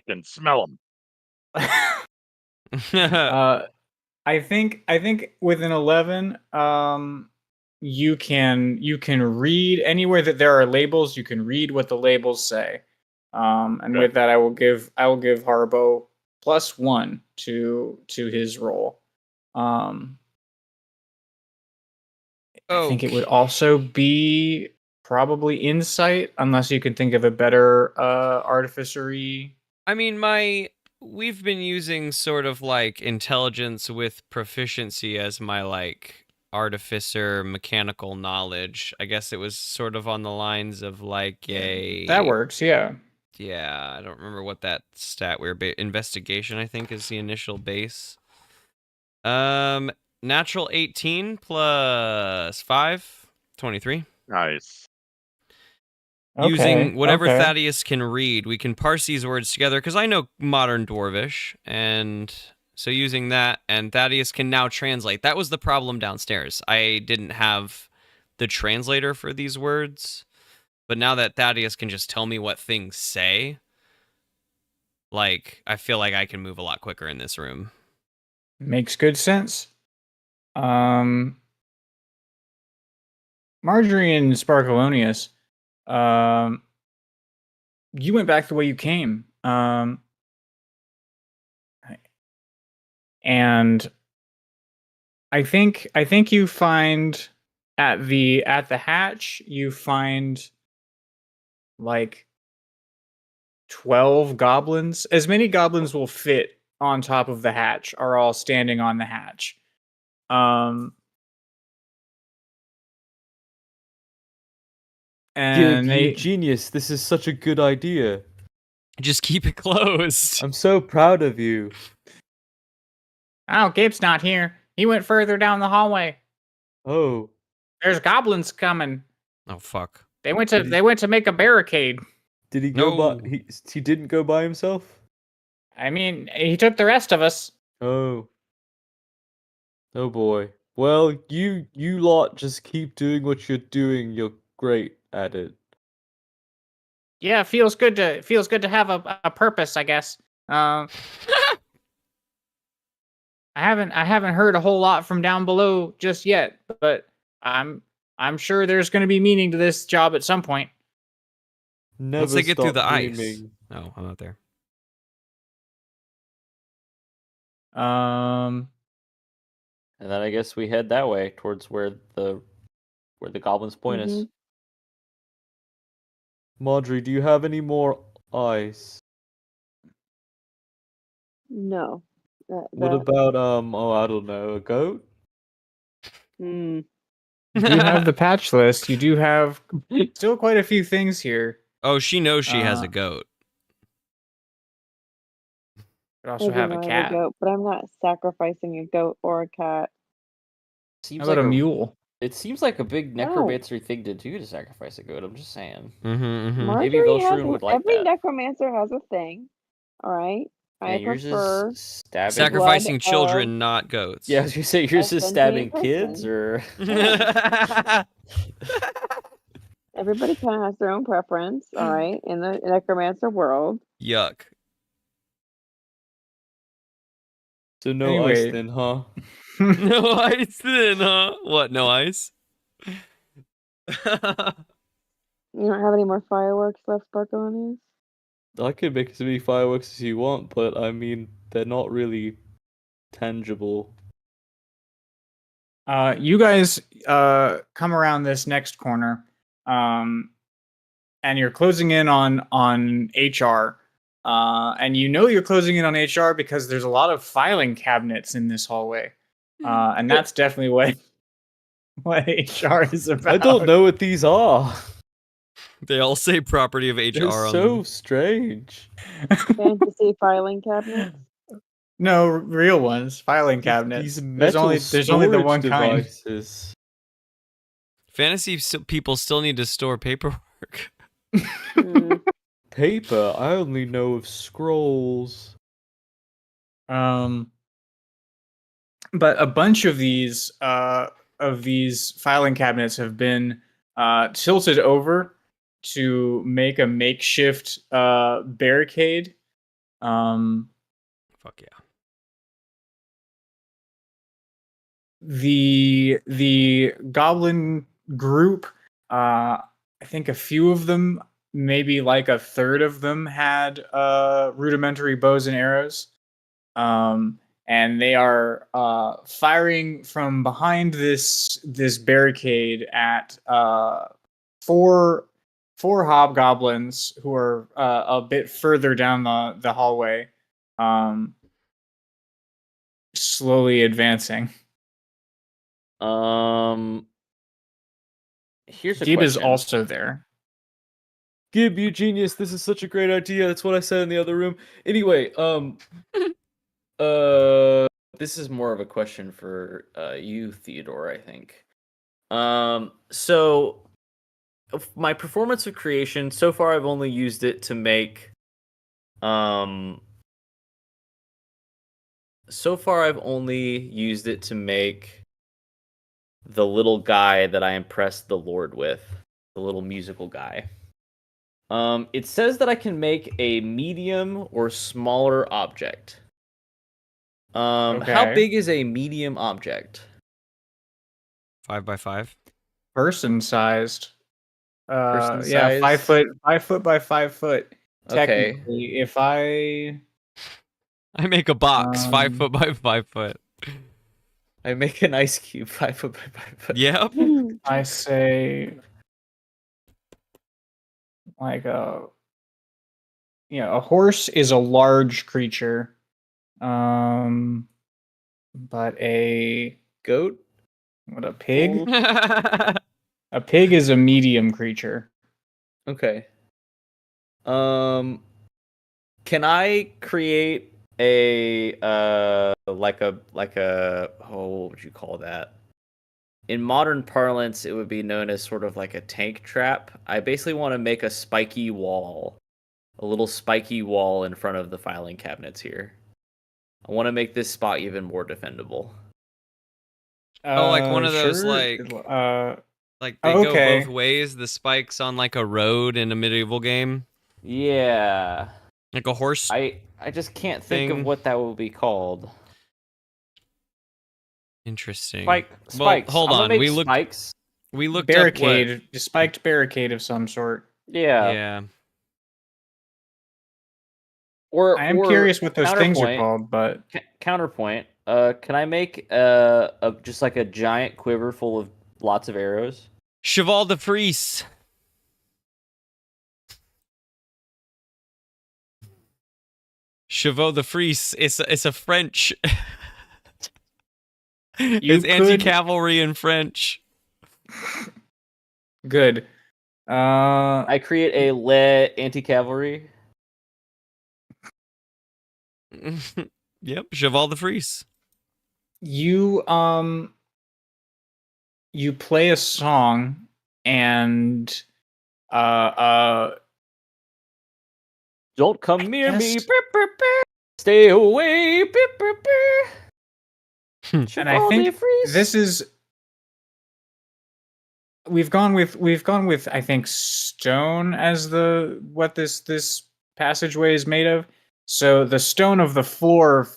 can smell them. I think with an 11, you can read anywhere that there are labels. You can read what the labels say. And Okay. with that, I will give Haribo +1 to his roll. I think it would also be probably insight, unless you can think of a better artificery. I mean, we've been using sort of like intelligence with proficiency as my like artificer mechanical knowledge. I guess it was sort of on the lines of like That works, yeah. Yeah, I don't remember what that stat we were investigation, I think, is the initial base. Natural 18 plus 5, 23. Nice. Using whatever okay. Thaddeus can read, we can parse these words together because I know modern Dwarvish, and so using that, and Thaddeus can now translate. That was the problem downstairs. I didn't have the translator for these words, but now that Thaddeus can just tell me what things say, like, I feel like I can move a lot quicker in this room. Makes good sense. Marjorie and Sparkalonius, you went back the way you came. And I think you find at the hatch, you find like 12 goblins. As many goblins will fit on top of the hatch are all standing on the hatch. And You genius, this is such a good idea. Just keep it closed. I'm so proud of you. Oh, Gabe's not here. He went further down the hallway. Oh. There's goblins coming. Oh fuck. They went to make a barricade. Did he go No. by he didn't go by himself? I mean, he took the rest of us. Oh. Oh boy. Well, you lot just keep doing what you're doing. You're great at it. Yeah, it feels good to have a purpose, I guess. I haven't heard a whole lot from down below just yet, but I'm sure there's going to be meaning to this job at some point. Never Once they get through stop the ice. dreaming. Oh, I'm not there. And then I guess we head that way towards where the goblins point us. Marjorie, do you have any more ice? No. What about I don't know, a goat? Hmm. You do have the patch list. You do have still quite a few things here. Oh, she knows she has a goat. You also have a cat. Goat, but I'm not sacrificing a goat or a cat. How about a mule? It seems like a big necromancer thing to do to sacrifice a goat. I'm just saying. Maybe Velshroon would like every that. necromancer has a thing. All right. I prefer stabbing sacrificing children, not goats. Yeah, I was gonna say yours is stabbing kids, or everybody kind of has their own preference. All right, in the necromancer world. Yuck. So no ice then, huh? No ice then, huh? What? No ice? You don't have any more fireworks left, Sparkle? I can make as many fireworks as you want, but I mean, they're not really tangible. You guys come around this next corner, and you're closing in on HR. And you know you're closing in on HR because there's a lot of filing cabinets in this hallway. And that's definitely what HR is about. I don't know what these are. They all say property of They're HR on so them. strange. Fantasy filing cabinets. No, real ones, filing cabinets. These There's metal only the one kind. devices. Fantasy people still need to store paperwork. Hmm. Paper. I only know of scrolls. But a bunch of these filing cabinets have been tilted over to make a makeshift barricade. Fuck yeah. The goblin group, I think a few of them, maybe like a third of them, had rudimentary bows and arrows. And they are firing from behind this barricade at four hobgoblins who are a bit further down the hallway, slowly advancing. Here's a Gib is question. also there. Gib, you genius. This is such a great idea. That's what I said in the other room. Anyway, This is more of a question for you, Theodore, I think. So my performance of creation, so far I've only used it to make the little guy that I impressed the Lord with, the little musical guy. It says that I can make a medium or smaller object. How Okay. big is a medium object? 5x5. Person sized. Person Yeah, size? 5 foot by 5 foot. Okay. Technically, if I I make a box 5 Um, foot by 5 foot. I make an ice cube 5 foot by 5 foot. Yep. I say like a a horse is a large creature. But a Goat? pig? Bull? A pig is a medium creature. Okay. Can I create a like a what would you call that? In modern parlance, it would be known as sort of like a tank trap. I basically want to make a spiky wall, a little spiky wall in front of the filing cabinets here. I want to make this spot even more defendable. Oh, like one of those, Sure. like they go okay. both ways, the spikes on like a road in a medieval game. Yeah. Like a horse. I just can't think thing. of what that would be called. Interesting. Spikes. Well, hold I'm gonna on. make We looked spikes. up Barricade, a spiked barricade of some sort. Yeah. Yeah. Or I am or curious what those things are counterpoint- called, but Counterpoint. Can I make just like a giant quiver full of lots of arrows? Cheval de Frise. Chevaux de Frise. It's a French. It's could- anti-cavalry in French. good. I create a le anti-cavalry. Yep, Cheval de Frise. You you play a song and Don't come near me. Yes. Brr, brr, brr. Stay away. Brr, brr, brr. and I think this is we've gone with I think stone as the what this passageway is made of. So the stone of the floor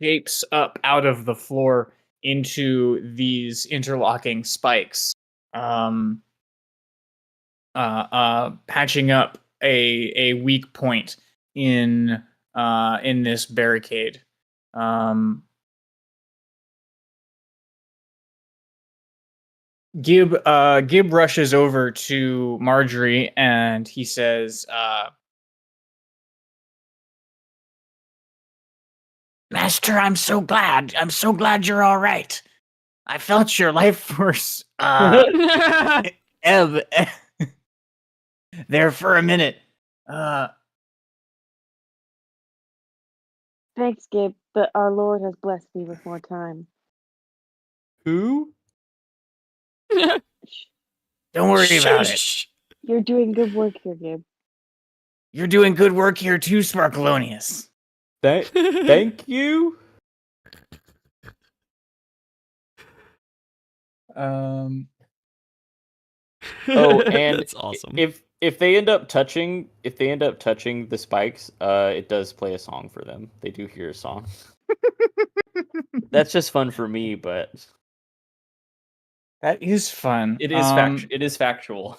shapes up out of the floor into these interlocking spikes, patching up a weak point in this barricade. Gib rushes over to Marjorie and he says, "Master, I'm so glad you're all right. I felt your life force ebb there for a minute. Thanks, Gabe, but our Lord has blessed me with more time. Who? Shh. Don't worry about it. Shh. You're doing good work here, Gabe. You're doing good work here too, Sparkalonius." Thank you. Oh, and That's awesome. if they end up touching the spikes, it does play a song for them. They do hear a song. That's just fun for me, but That is fun. it is factual.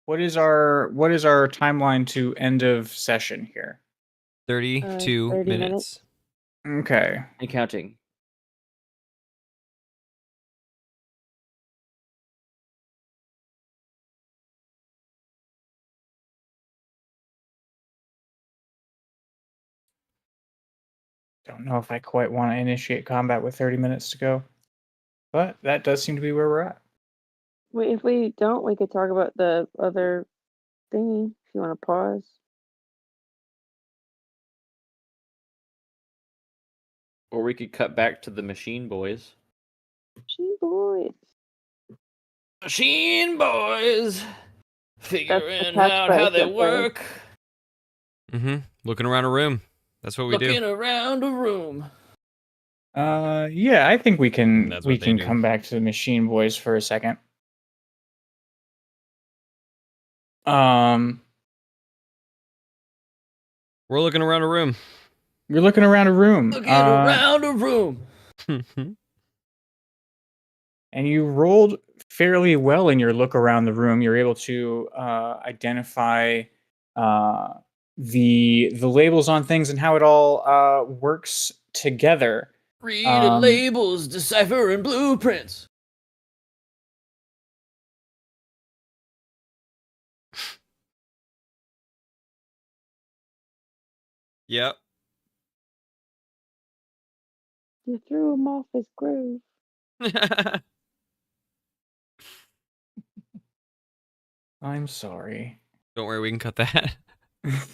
What is our timeline to end of session here? 32 30 minutes. Okay. And counting. Don't know if I quite want to initiate combat with 30 minutes to go, but that does seem to be where we're at. If we don't, we could talk about the other thingy. If you want to pause. Or we could cut back to the machine boys. Gee, boys. Machine boys, figuring out catchphrase how they right there. work. Mm-hmm. Looking around a room. That's what we Looking do. around a room. Yeah, I think we can That's what they do. come back to the machine boys for a second. We're looking around a room. You're looking around a room. Looking around a room. And you rolled fairly well in your look around the room. You're able to identify the labels on things and how it all works together. Reading labels, deciphering blueprints. Yep. You threw him off his groove. I'm sorry. Don't worry, we can cut that. I'm sorry.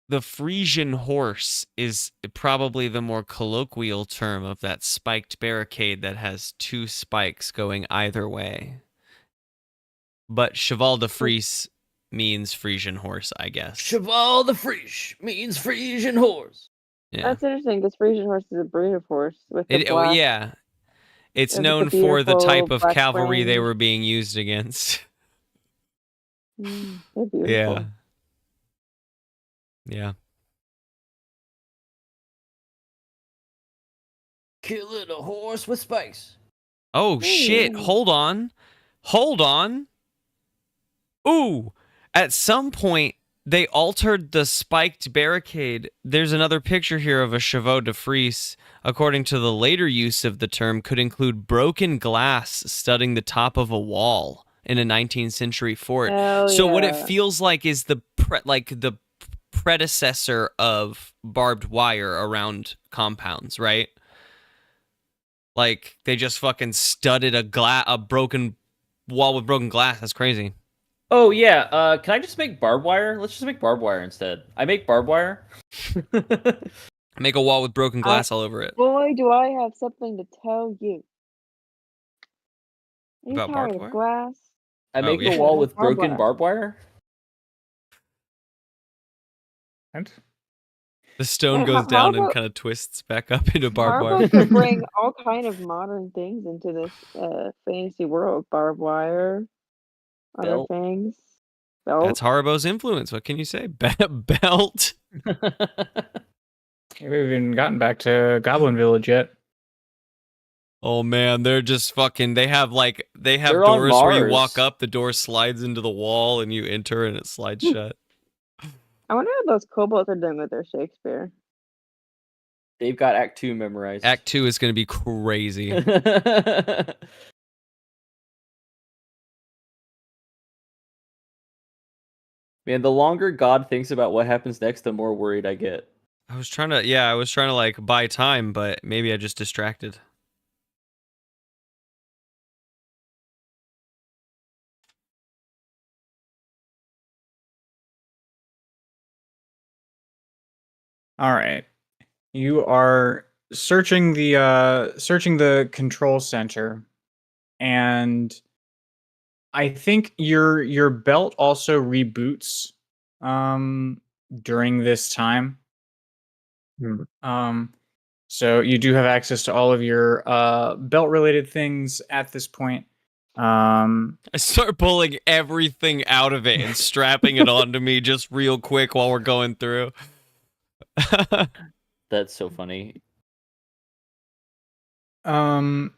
The Frisian horse is probably the more colloquial term of that spiked barricade that has two spikes going either way. But Cheval de Frise means Frisian horse, I guess. Cheval de Frise means Frisian horse. Yeah. That's interesting because Frisian horse is a breed of horse with the Oh, black. yeah. It's With known the for the type beautiful of black cavalry they fringe. were being used against. They're beautiful. Yeah. Yeah. Killing a horse with spikes. Oh, shit. Ooh. Hold on. Hold on. Ooh. At some point, they altered the spiked barricade. There's another picture here of a chevaux de frise. According to the later use of the term, could include broken glass studding the top of a wall in a 19th century fort. Hell So what it yeah. feels like is the predecessor of barbed wire around compounds, right? Like they just fucking studded a broken wall with broken glass. That's crazy. Oh yeah, can I just make barbed wire? Let's just make barbed wire instead. I make barbed wire. Make a wall with broken glass all over it. Boy, do I have something to tell you. Are you About tired barbed of wire? glass? I make yeah. a wall with Barbed broken wire. barbed wire. And The stone But goes how down and about kind of twists back up into barbed Marvel wire. could bring all kind of modern things into this fantasy world? Barbed wire, other Belt. things, That's belt. Haribo's influence. What can you say? Belt. we haven't even gotten back to Goblin Village yet. Oh man, they're just fucking. They have They're on doors where you walk Mars. up, the door slides into the wall, and you enter, and it slides shut. I wonder what those kobolds are doing with their Shakespeare. They've got Act 2 memorized. Act 2 is going to be crazy. Man, the longer God thinks about what happens next, the more worried I get. I was trying to like buy time, but maybe I just distracted. All right. You are searching the control center, and I think your belt also reboots during this time. So you do have access to all of your belt related things at this point. I start pulling everything out of it and strapping it onto me just real quick while we're going through. That's so funny. Now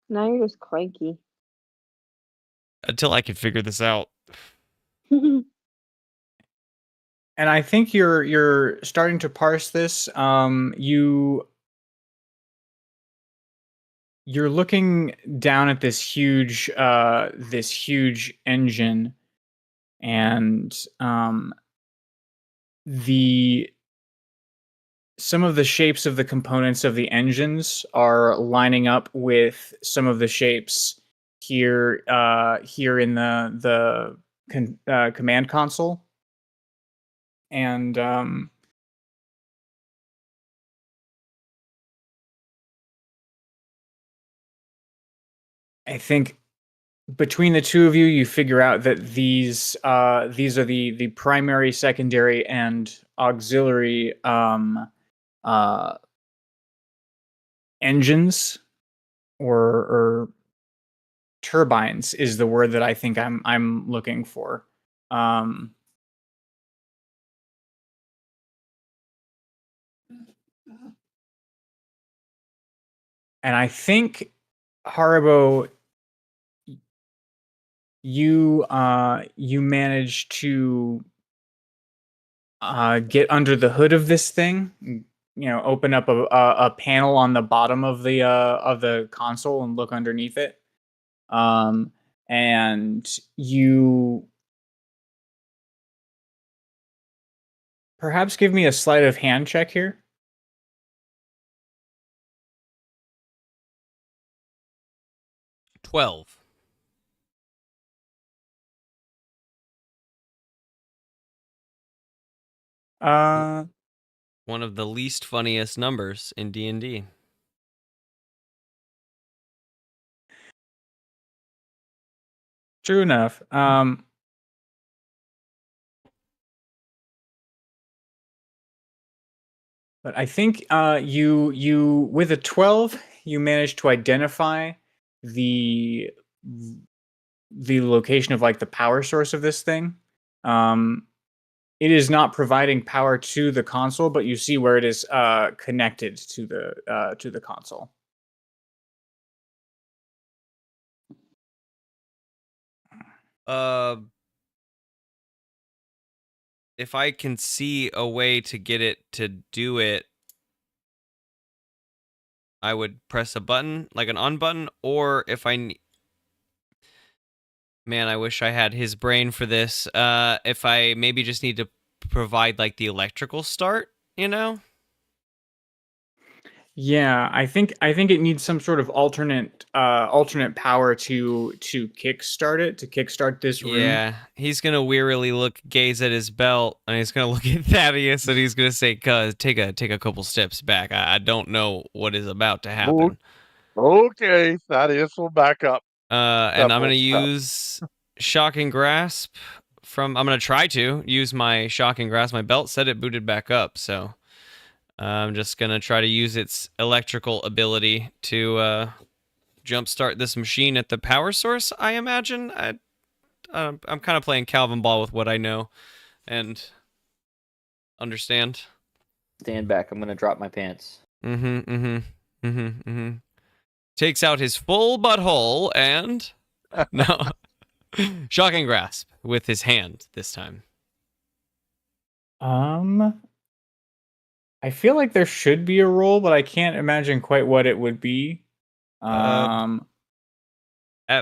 you're just clanky. Until I can figure this out. And I think you're starting to parse this. You're looking down at this huge engine, and some of the shapes of the components of the engines are lining up with some of the shapes here in the command console, and I think between the two of you, you figure out that these are the primary, secondary, and auxiliary engines, or turbines is the word that I think I'm looking for. And I think, Haribo, you managed to get under the hood of this thing. Open up a panel on the bottom of the console and look underneath it. And you perhaps give me a sleight of hand check here. 12. One of the least funniest numbers in D&D. True enough. But I think you with a 12, you managed to identify the location of like the power source of this thing. It is not providing power to the console, but you see where it is connected to the console. If I can see a way to get it to do it, I would press a button, like an on button, or if I... Man, I wish I had his brain for this. If I maybe just need to provide like the electrical start, you know? Yeah, I think it needs some sort of alternate power to kickstart this room. Yeah, he's gonna wearily gaze at his belt, and he's gonna look at Thaddeus, and he's gonna say, "Cuz, take a couple steps back. I don't know what is about to happen." Okay, Thaddeus will back up. And I'm gonna Several steps. use Shocking Grasp I'm gonna try to use my shocking grasp. My belt said it booted back up, so I'm just gonna try to use its electrical ability to jumpstart this machine at the power source. I imagine. I'm kind of playing Calvin Ball with what I know and understand. Stand back. I'm gonna drop my pants. Takes out his full butthole and no shocking grasp with his hand this time. I feel like there should be a roll, but I can't imagine quite what it would be. At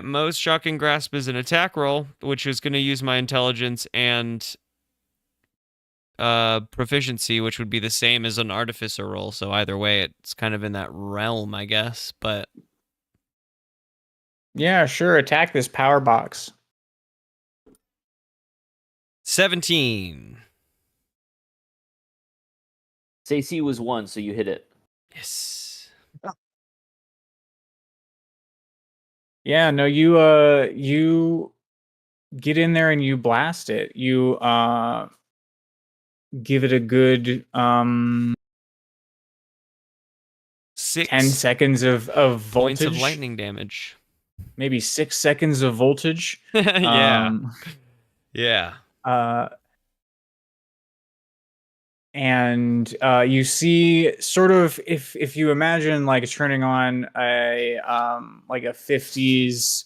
most, shocking grasp is an attack roll, which is going to use my intelligence and proficiency, which would be the same as an artificer roll. So either way, it's kind of in that realm, I guess. But yeah, sure. Attack this power box. 17. AC was 1, so you hit it. Yes. Yeah, no, you get in there and you blast it. You give it a good 6 10 seconds of voltage. points of lightning damage. Maybe 6 seconds of voltage. Yeah. Yeah. And you see sort of if you imagine like turning on a like a 50s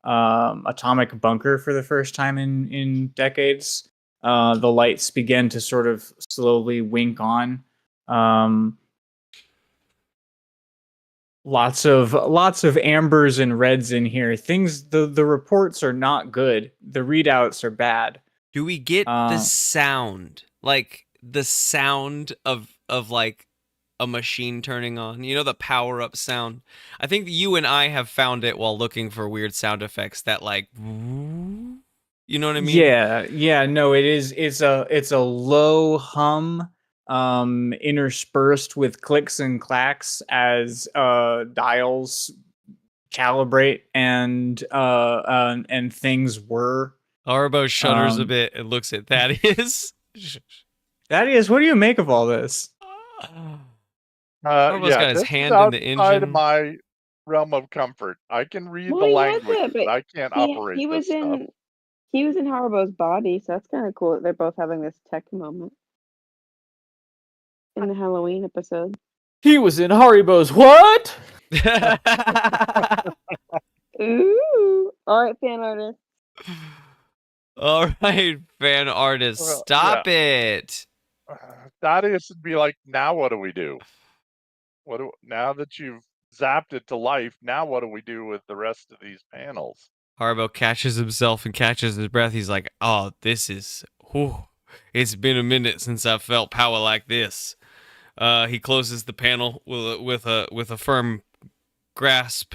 atomic bunker for the first time in decades, the lights begin to sort of slowly wink on. Lots of ambers and reds in here. The reports are not good. The readouts are bad. Do we get the sound? Like the sound of like a machine turning on, you know, the power up sound. I think you and I have found it while looking for weird sound effects that like, you know what I mean? Yeah, no, it's a low hum interspersed with clicks and clacks as dials calibrate and things whir. Harbo shudders a bit and looks at Thaddeus. Thaddeus, what do you make of all this? Harbo's got his this hand is in the outside engine. of my realm of comfort. I can read Well, the he was language, it, but but I can't operate he was this stuff. in Haribo's body, so that's kind of cool that they're both having this tech moment in the Halloween episode. He was in Haribo's what? Ooh! All right, fan artist. All right, fan artist, Well, stop it. Thaddeus would be like, now what do we do? Now that you've zapped it to life, now what do we do with the rest of these panels? Harbo catches himself and catches his breath. He's like, "Oh, this is. Whew, it's been a minute since I felt power like this." He closes the panel with a firm grasp,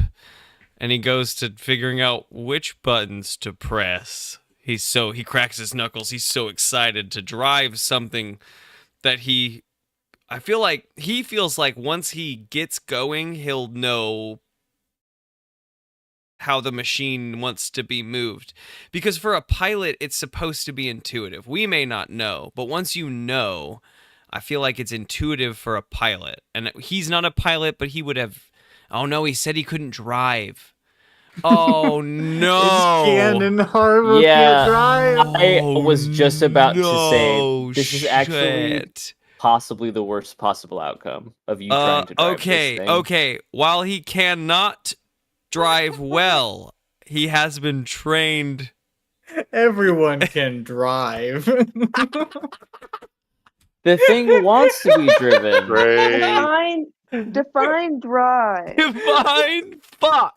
and he goes to figuring out which buttons to press. He cracks his knuckles. He's so excited to drive something that I feel like he feels like once he gets going, he'll know how the machine wants to be moved. Because for a pilot, it's supposed to be intuitive. We may not know, but once you know, I feel like it's intuitive for a pilot. And he's not a pilot, but he would have... Oh no, he said he couldn't drive. Oh no! It's canon. Harbo Yeah. can't drive. I was just about to say no this is actually shit. possibly the worst possible outcome of you trying to drive this thing. Okay. While he cannot drive well, he has been trained. Everyone can drive. The thing wants to be driven. Great. Define drive. Fine, fuck.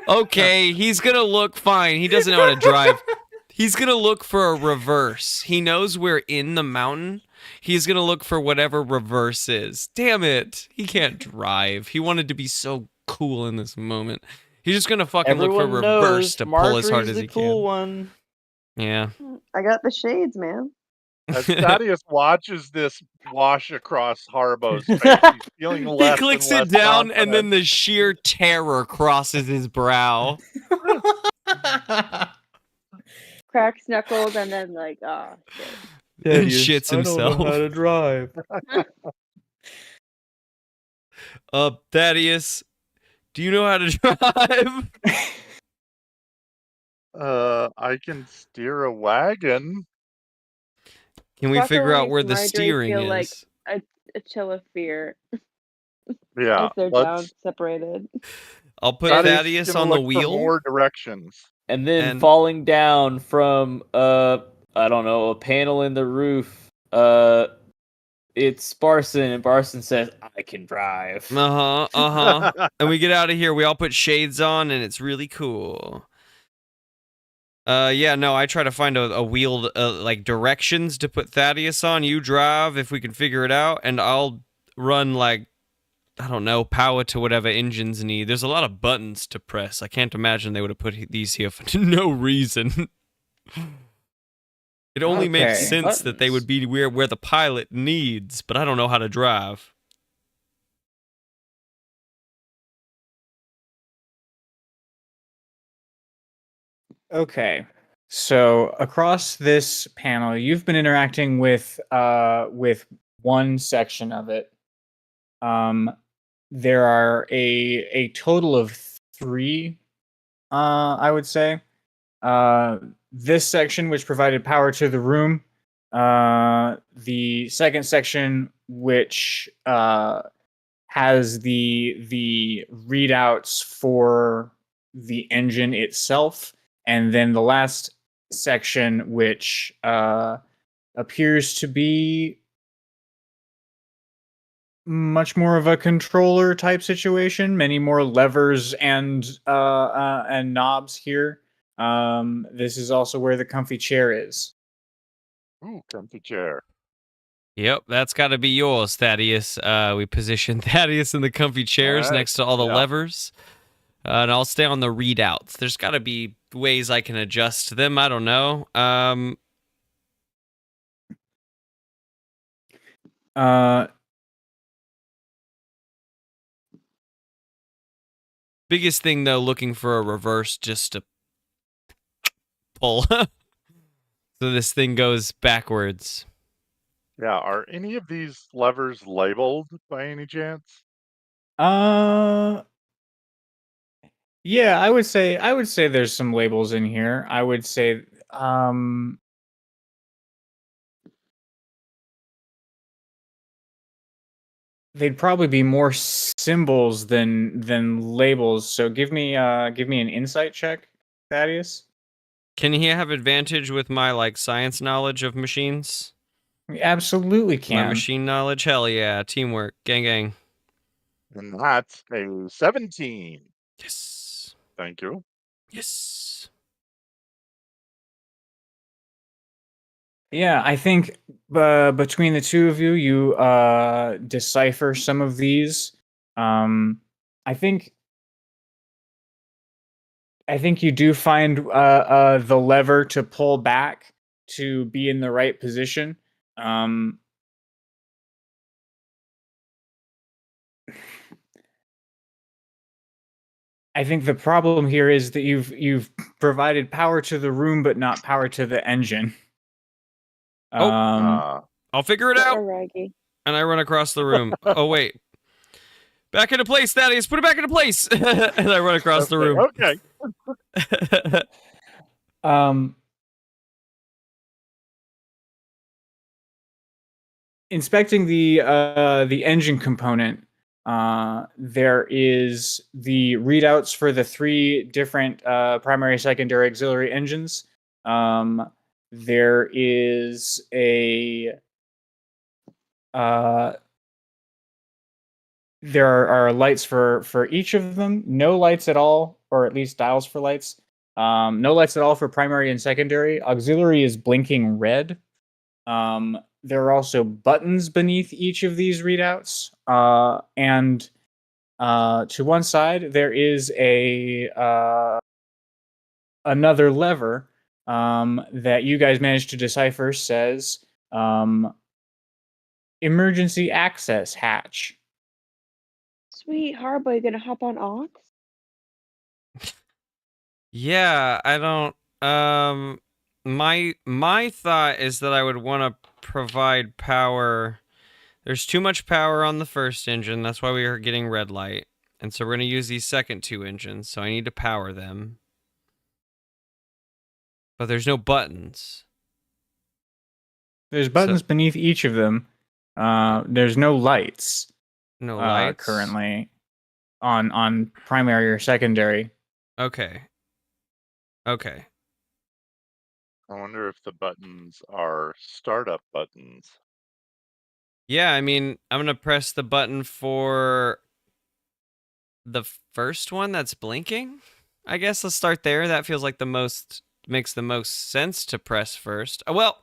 Okay, he's gonna look fine. He doesn't know how to drive. He's gonna look for a reverse. He knows we're in the mountain. He's gonna look for whatever reverse is. Damn it. He can't drive. He wanted to be so cool in this moment. He's just gonna fucking look for a Everyone reverse knows to pull as hard Marjorie's as the he cool can. one. Yeah. I got the shades, man. As Thaddeus watches this wash across Harbo's face, he's feeling He less clicks and it less down, and confident. then the sheer terror crosses his brow. cracks knuckles and then like, oh shit. And Thaddeus, shits I don't know himself. how to drive. Thaddeus, do you know how to drive? I can steer a wagon. Can we figure out Sparkalonius where and the Marjorie steering feel like is? a chill of fear Yeah, as they're down let's. separated. I'll put Thaddeus is Thaddeus gonna on the look for wheel. more directions. And then And- falling down from I don't know, a panel in the roof. It's Barson, and Barson says, "I can drive." And we get out of here. We all put shades on, and it's really cool. Yeah, no, I try to find a wheeled like directions to put Thaddeus on. You drive if we can figure it out, and I'll run like, I don't know, power to whatever engines need. There's a lot of buttons to press. I can't imagine they would have put these here for no reason. It only makes Okay. sense that they would be where the pilot needs, but I don't know how to drive. Okay. So across this panel, you've been interacting with one section of it. There are a total of 3, I would say. This section, which provided power to the room. The second section, which has the readouts for the engine itself, and then the last section, which appears to be much more of a controller type situation. Many more levers and knobs here. This is also where the comfy chair is. Ooh, comfy chair. Yep, that's got to be yours, Thaddeus. We position Thaddeus in the comfy chairs Alright, next to all the yeah. levers. And I'll stay on the readouts. There's got to be ways I can adjust them. I don't know. Biggest thing, though, looking for a reverse just to pull. So this thing goes backwards. Yeah, are any of these levers labeled by any chance? Yeah, I would say there's some labels in here. I would say they'd probably be more symbols than labels. So give me an insight check, Thaddeus. Can he have advantage with my like science knowledge of machines? We absolutely My can. machine knowledge? Hell yeah. Teamwork. Gang gang. And that's a 17. Yes. Thank you. Yes. Yeah, I think between the two of you, you decipher some of these. I think you do find the lever to pull back to be in the right position. I think the problem here is that you've provided power to the room, but not power to the engine. I'll figure it out. Raggy. And I run across the room. Oh, wait. Back into place, Thaddeus. Put it back into place. And I run across the room. Okay. Inspecting the engine component, there is the readouts for the 3 different primary, secondary, auxiliary engines. There is a there are lights for each of them. No lights at all, or at least dials for lights. No lights at all for primary and secondary. Auxiliary is blinking red. There are also buttons beneath each of these readouts. And to one side, there is another lever that you guys managed to decipher, says emergency access hatch. Sweet Harbo, you gonna hop on Ox? Yeah, I don't. my thought is that I would want to provide power. There's too much power on the first engine. That's why we are getting red light. And so we're going to use these second two engines. So I need to power them. But there's no buttons. There's buttons beneath each of them. There's no lights. No lights currently on primary or secondary. Okay. Okay. I wonder if the buttons are startup buttons. Yeah, I mean, I'm going to press the button for the first one that's blinking. I guess let's start there. That feels like makes the most sense to press first. Well,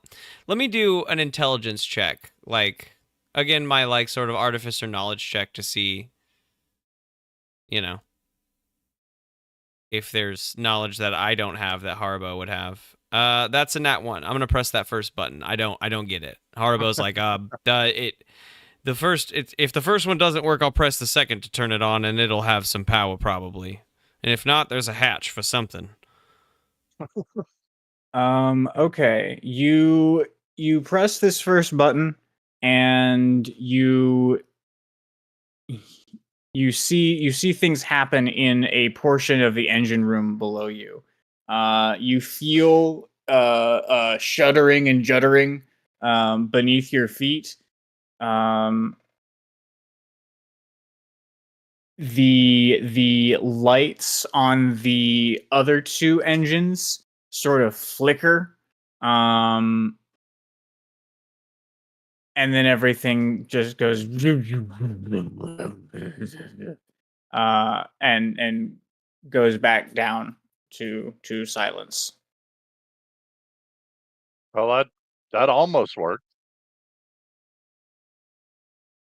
let me do an intelligence check. Like, again, my like sort of artificer knowledge check to see, you know, if there's knowledge that I don't have that Haribo would have. That's a nat 1. I'm gonna press that first button. I don't get it. Haribo's like, if the first one doesn't work, I'll press the second to turn it on, and it'll have some power probably. And if not, there's a hatch for something. Okay. You press this first button, and you see things happen in a portion of the engine room below you. You feel shuddering and juddering beneath your feet. The lights on the other two engines sort of flicker, and then everything just goes and goes back down to silence. Well, that almost worked.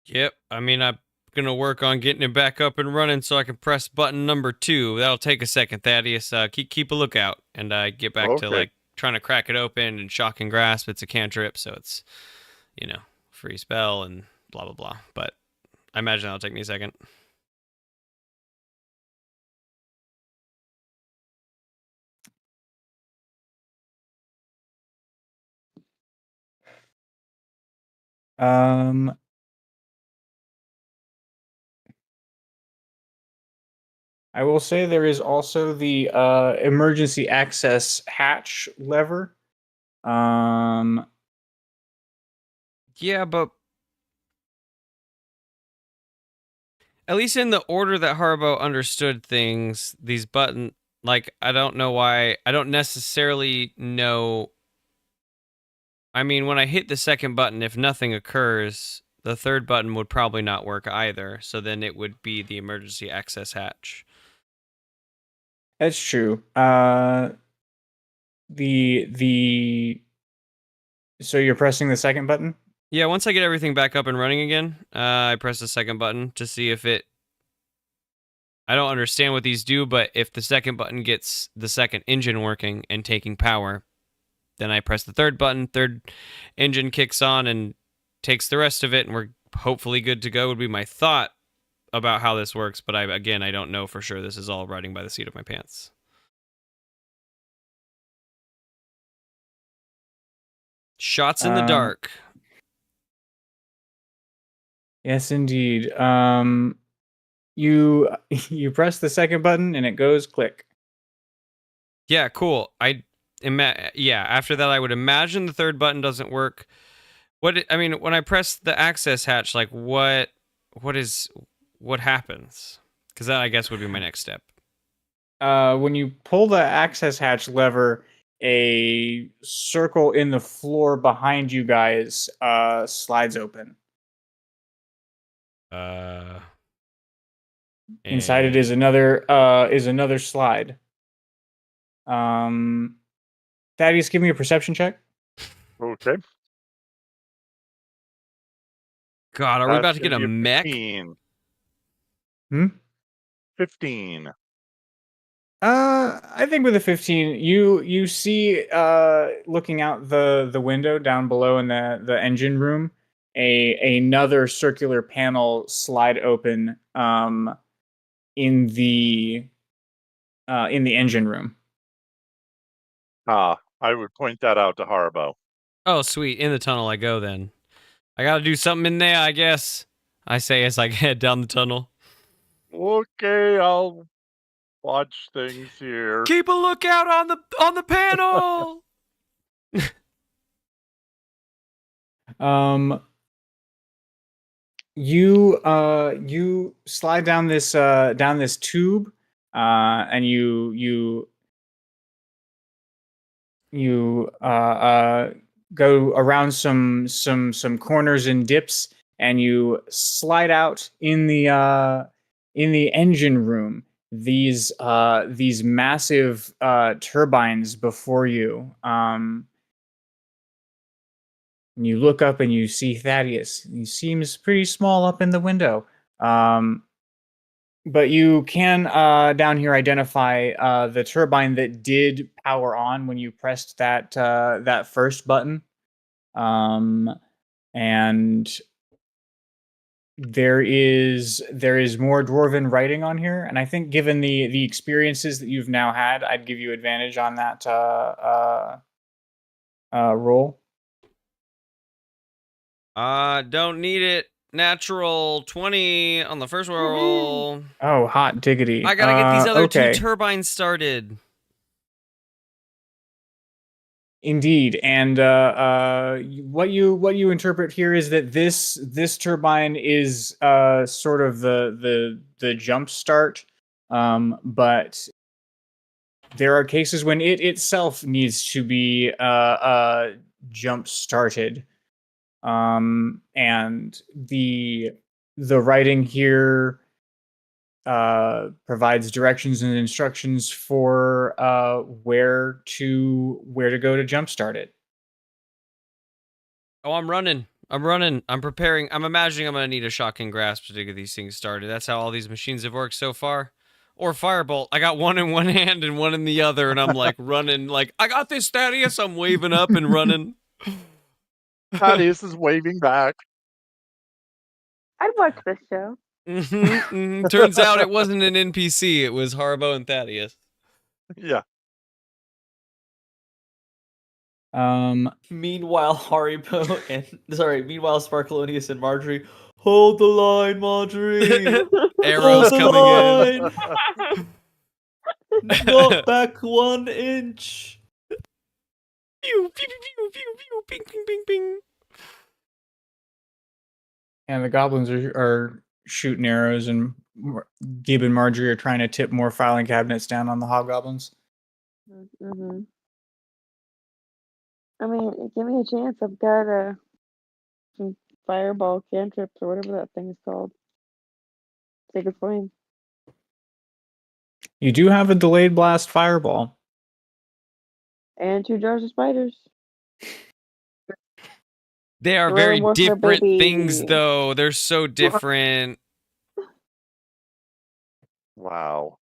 Yep. I mean, I'm gonna work on getting it back up and running so I can press button number 2. That'll take a second, Thaddeus. Keep a lookout, and get back to Okay. like trying to crack it open and shock and grasp. It's a cantrip, so it's free spell and blah blah blah. But I imagine that'll take me a second. I will say there is also the emergency access hatch lever. Yeah, but at least in the order that Haribo understood things, these button like I don't know why. I don't necessarily know. I mean, when I hit the second button, if nothing occurs, the third button would probably not work either. So then it would be the emergency access hatch. That's true. So you're pressing the second button? Yeah, once I get everything back up and running again, I press the second button to see if it... I don't understand what these do, but if the second button gets the second engine working and taking power, then I press the third button, third engine kicks on and takes the rest of it, and we're hopefully good to go, would be my thought about how this works, but I don't know for sure. This is all riding by the seat of my pants. Shots in the dark. Yes, indeed. You press the second button and it goes click. Yeah, cool. After that, I would imagine the third button doesn't work. When I press the access hatch, like what happens? Because that, I guess, would be my next step. When you pull the access hatch lever, a circle in the floor behind you guys slides open. Inside it is another slide. Thaddeus, give me a perception check. Okay. God, are we about to get a mech? 15. 15. I think with a 15, you see looking out the window down below in the engine room, another circular panel slide open in the engine room. I would point that out to Haribo. Oh, sweet. In the tunnel I go then. I gotta do something in there, I guess. I say as I head down the tunnel. Okay, I'll watch things here. Keep a lookout on the panel. You slide down this tube, and you go around some corners and dips, and you slide out in the engine room. These massive turbines before you. And you look up and you see Thaddeus. He seems pretty small up in the window. But you can down here identify the turbine that did power on when you pressed that first button. And there is more dwarven writing on here, and I think given the experiences that you've now had, I'd give you advantage on that roll. Don't need it. Natural 20 on the first roll. Oh, hot diggity! I gotta get these other okay. two turbines started. Indeed, and what you interpret here is that this turbine is sort of the jump start, but there are cases when it itself needs to be jump started, and the writing here provides directions and instructions for where to go to jumpstart it. Oh, I'm running. I'm preparing. I'm imagining I'm gonna need a shotgun grasp to get these things started. That's how all these machines have worked so far. Or firebolt. I got one in one hand and one in the other, and I'm like running. Like, I got this, Thaddeus. I'm waving up and running. Thaddeus is waving back. I'd watch this show. Turns out it wasn't an NPC. It was Haribo and Thaddeus. Yeah. Meanwhile, meanwhile, Sparkalonius and Marjorie, hold the line, Marjorie. Arrows Hold the coming line. Not back 1 inch. Pew, pew, pew, pew, pew, ping, ping, ping, ping. And the goblins are shooting arrows, and Gib and Marjorie are trying to tip more filing cabinets down on the hobgoblins. Mm-hmm. I mean, give me a chance. I've got some fireball cantrips or whatever that thing is called. Sacred flame. You do have a delayed blast fireball. And 2 jars of spiders. They are Guerrilla very warfare, different baby. things, though. They're so different. Wow.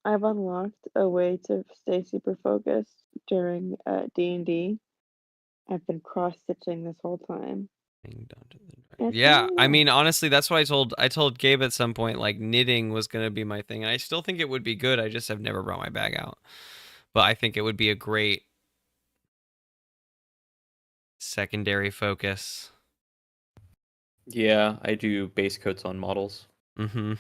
I've unlocked a way to stay super focused during D&D. I've been cross-stitching this whole time. It's Yeah, really I nice. mean, honestly, that's what I told Gabe at some point, like, knitting was going to be my thing. And I still think it would be good. I just have never brought my bag out. But I think it would be a great secondary focus. Yeah, I do base coats on models. Mm-hmm.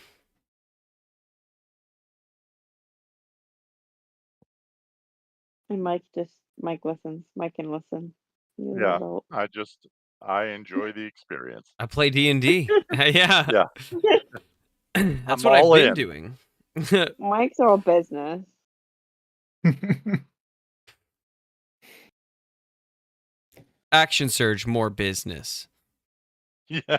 And Mike listens. Mike can listen. He's an Yeah. adult. I enjoy the experience. I play D&D. Yeah. Yeah. That's I'm what I've all been in. doing. Mike's all business. Action Surge, more business. Yeah.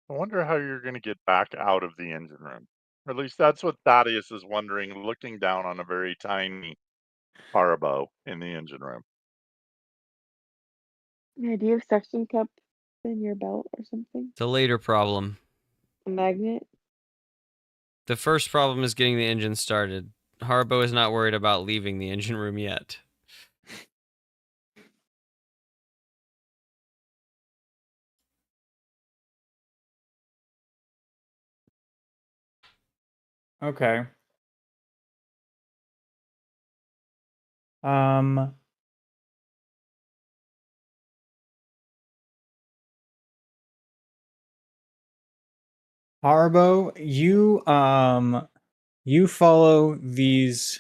I wonder how you're going to get back out of the engine room. Or at least that's what Thaddeus is wondering, looking down on a very tiny Haribo in the engine room. Yeah, do you have suction cup in your belt or something? It's a later problem. A magnet? The first problem is getting the engine started. Haribo is not worried about leaving the engine room yet. Okay. Um. Haribo, you follow these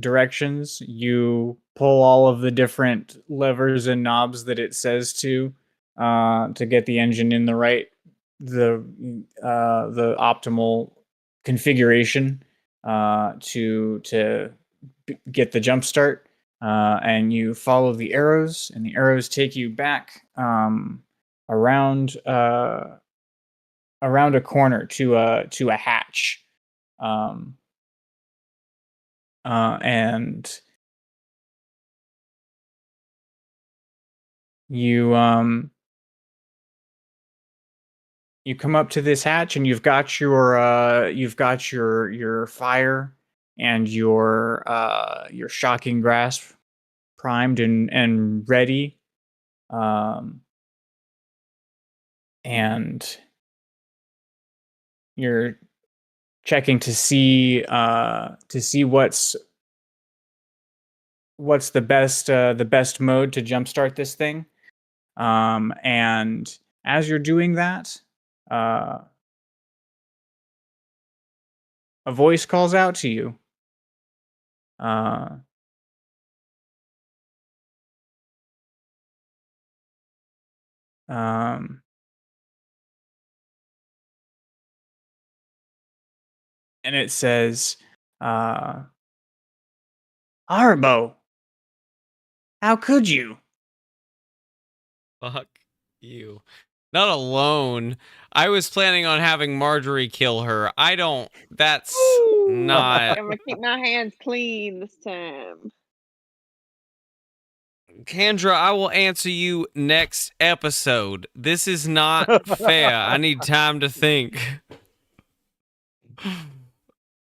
directions. You pull all of the different levers and knobs that it says to get the engine in the optimal configuration to get the jump start. And you follow the arrows, and the arrows take you back around around a corner to a hatch, and you come up to this hatch, and you've got your fire and your shocking grasp primed and ready, and you're checking to see what's the best mode to jumpstart this thing. And as you're doing that, a voice calls out to you. And it says, Arbo, how could you? Fuck you. Not alone. I was planning on having Marjorie kill her. That's not... I'm gonna keep my hands clean this time. Kendra, I will answer you next episode. This is not fair. I need time to think.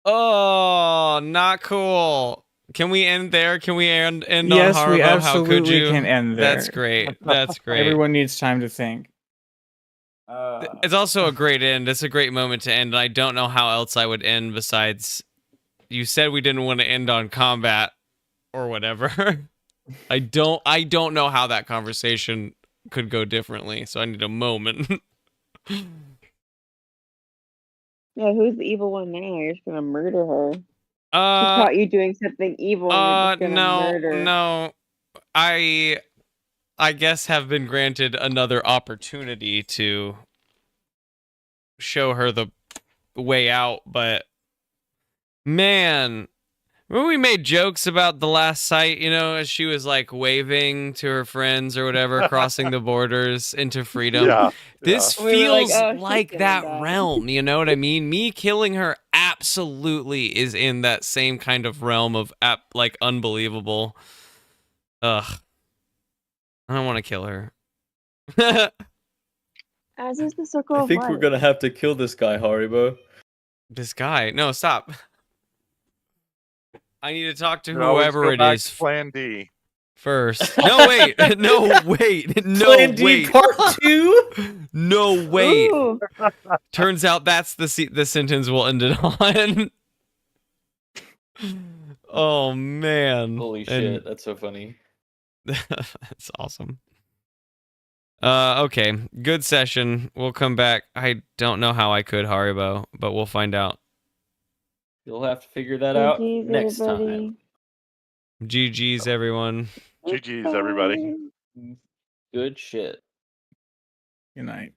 Oh, not cool. Can we end there? Can we end Yes, on Haribo? we How could absolutely you? can end there. That's great. That's great. Everyone needs time to think. It's also a great end. It's a great moment to end. And I don't know how else I would end besides you said we didn't want to end on combat or whatever. I don't know how that conversation could go differently, so I need a moment. Yeah, who's the evil one now? You're just gonna murder her. She caught you doing something evil and you're just gonna murder. No. I guess have been granted another opportunity to show her the way out, but man, when we made jokes about the last site, as she was like waving to her friends or whatever, crossing the borders into freedom. Yeah, This We were like, feels "Oh, she's like gonna that die." realm, you know what I mean? Me killing her absolutely is in that same kind of realm of like unbelievable. Ugh. I don't want to kill her. As is the circle I of think life. we're gonna have to kill this guy, Haribo. This guy. No, stop. I need to talk to You can always whoever go it back is to Plan D. first. No, wait. No, wait. No, Plan D wait. Part 2? No, wait. Ooh. Turns out that's the sentence we'll end it on. Oh, man. Holy shit, that's so funny. That's awesome. Okay. Good session. We'll come back. I don't know how I could, Haribo, but we'll find out. You'll have to figure that out GG's, next everybody. time. GG's, everyone. GG's, everybody. Good shit. Good night.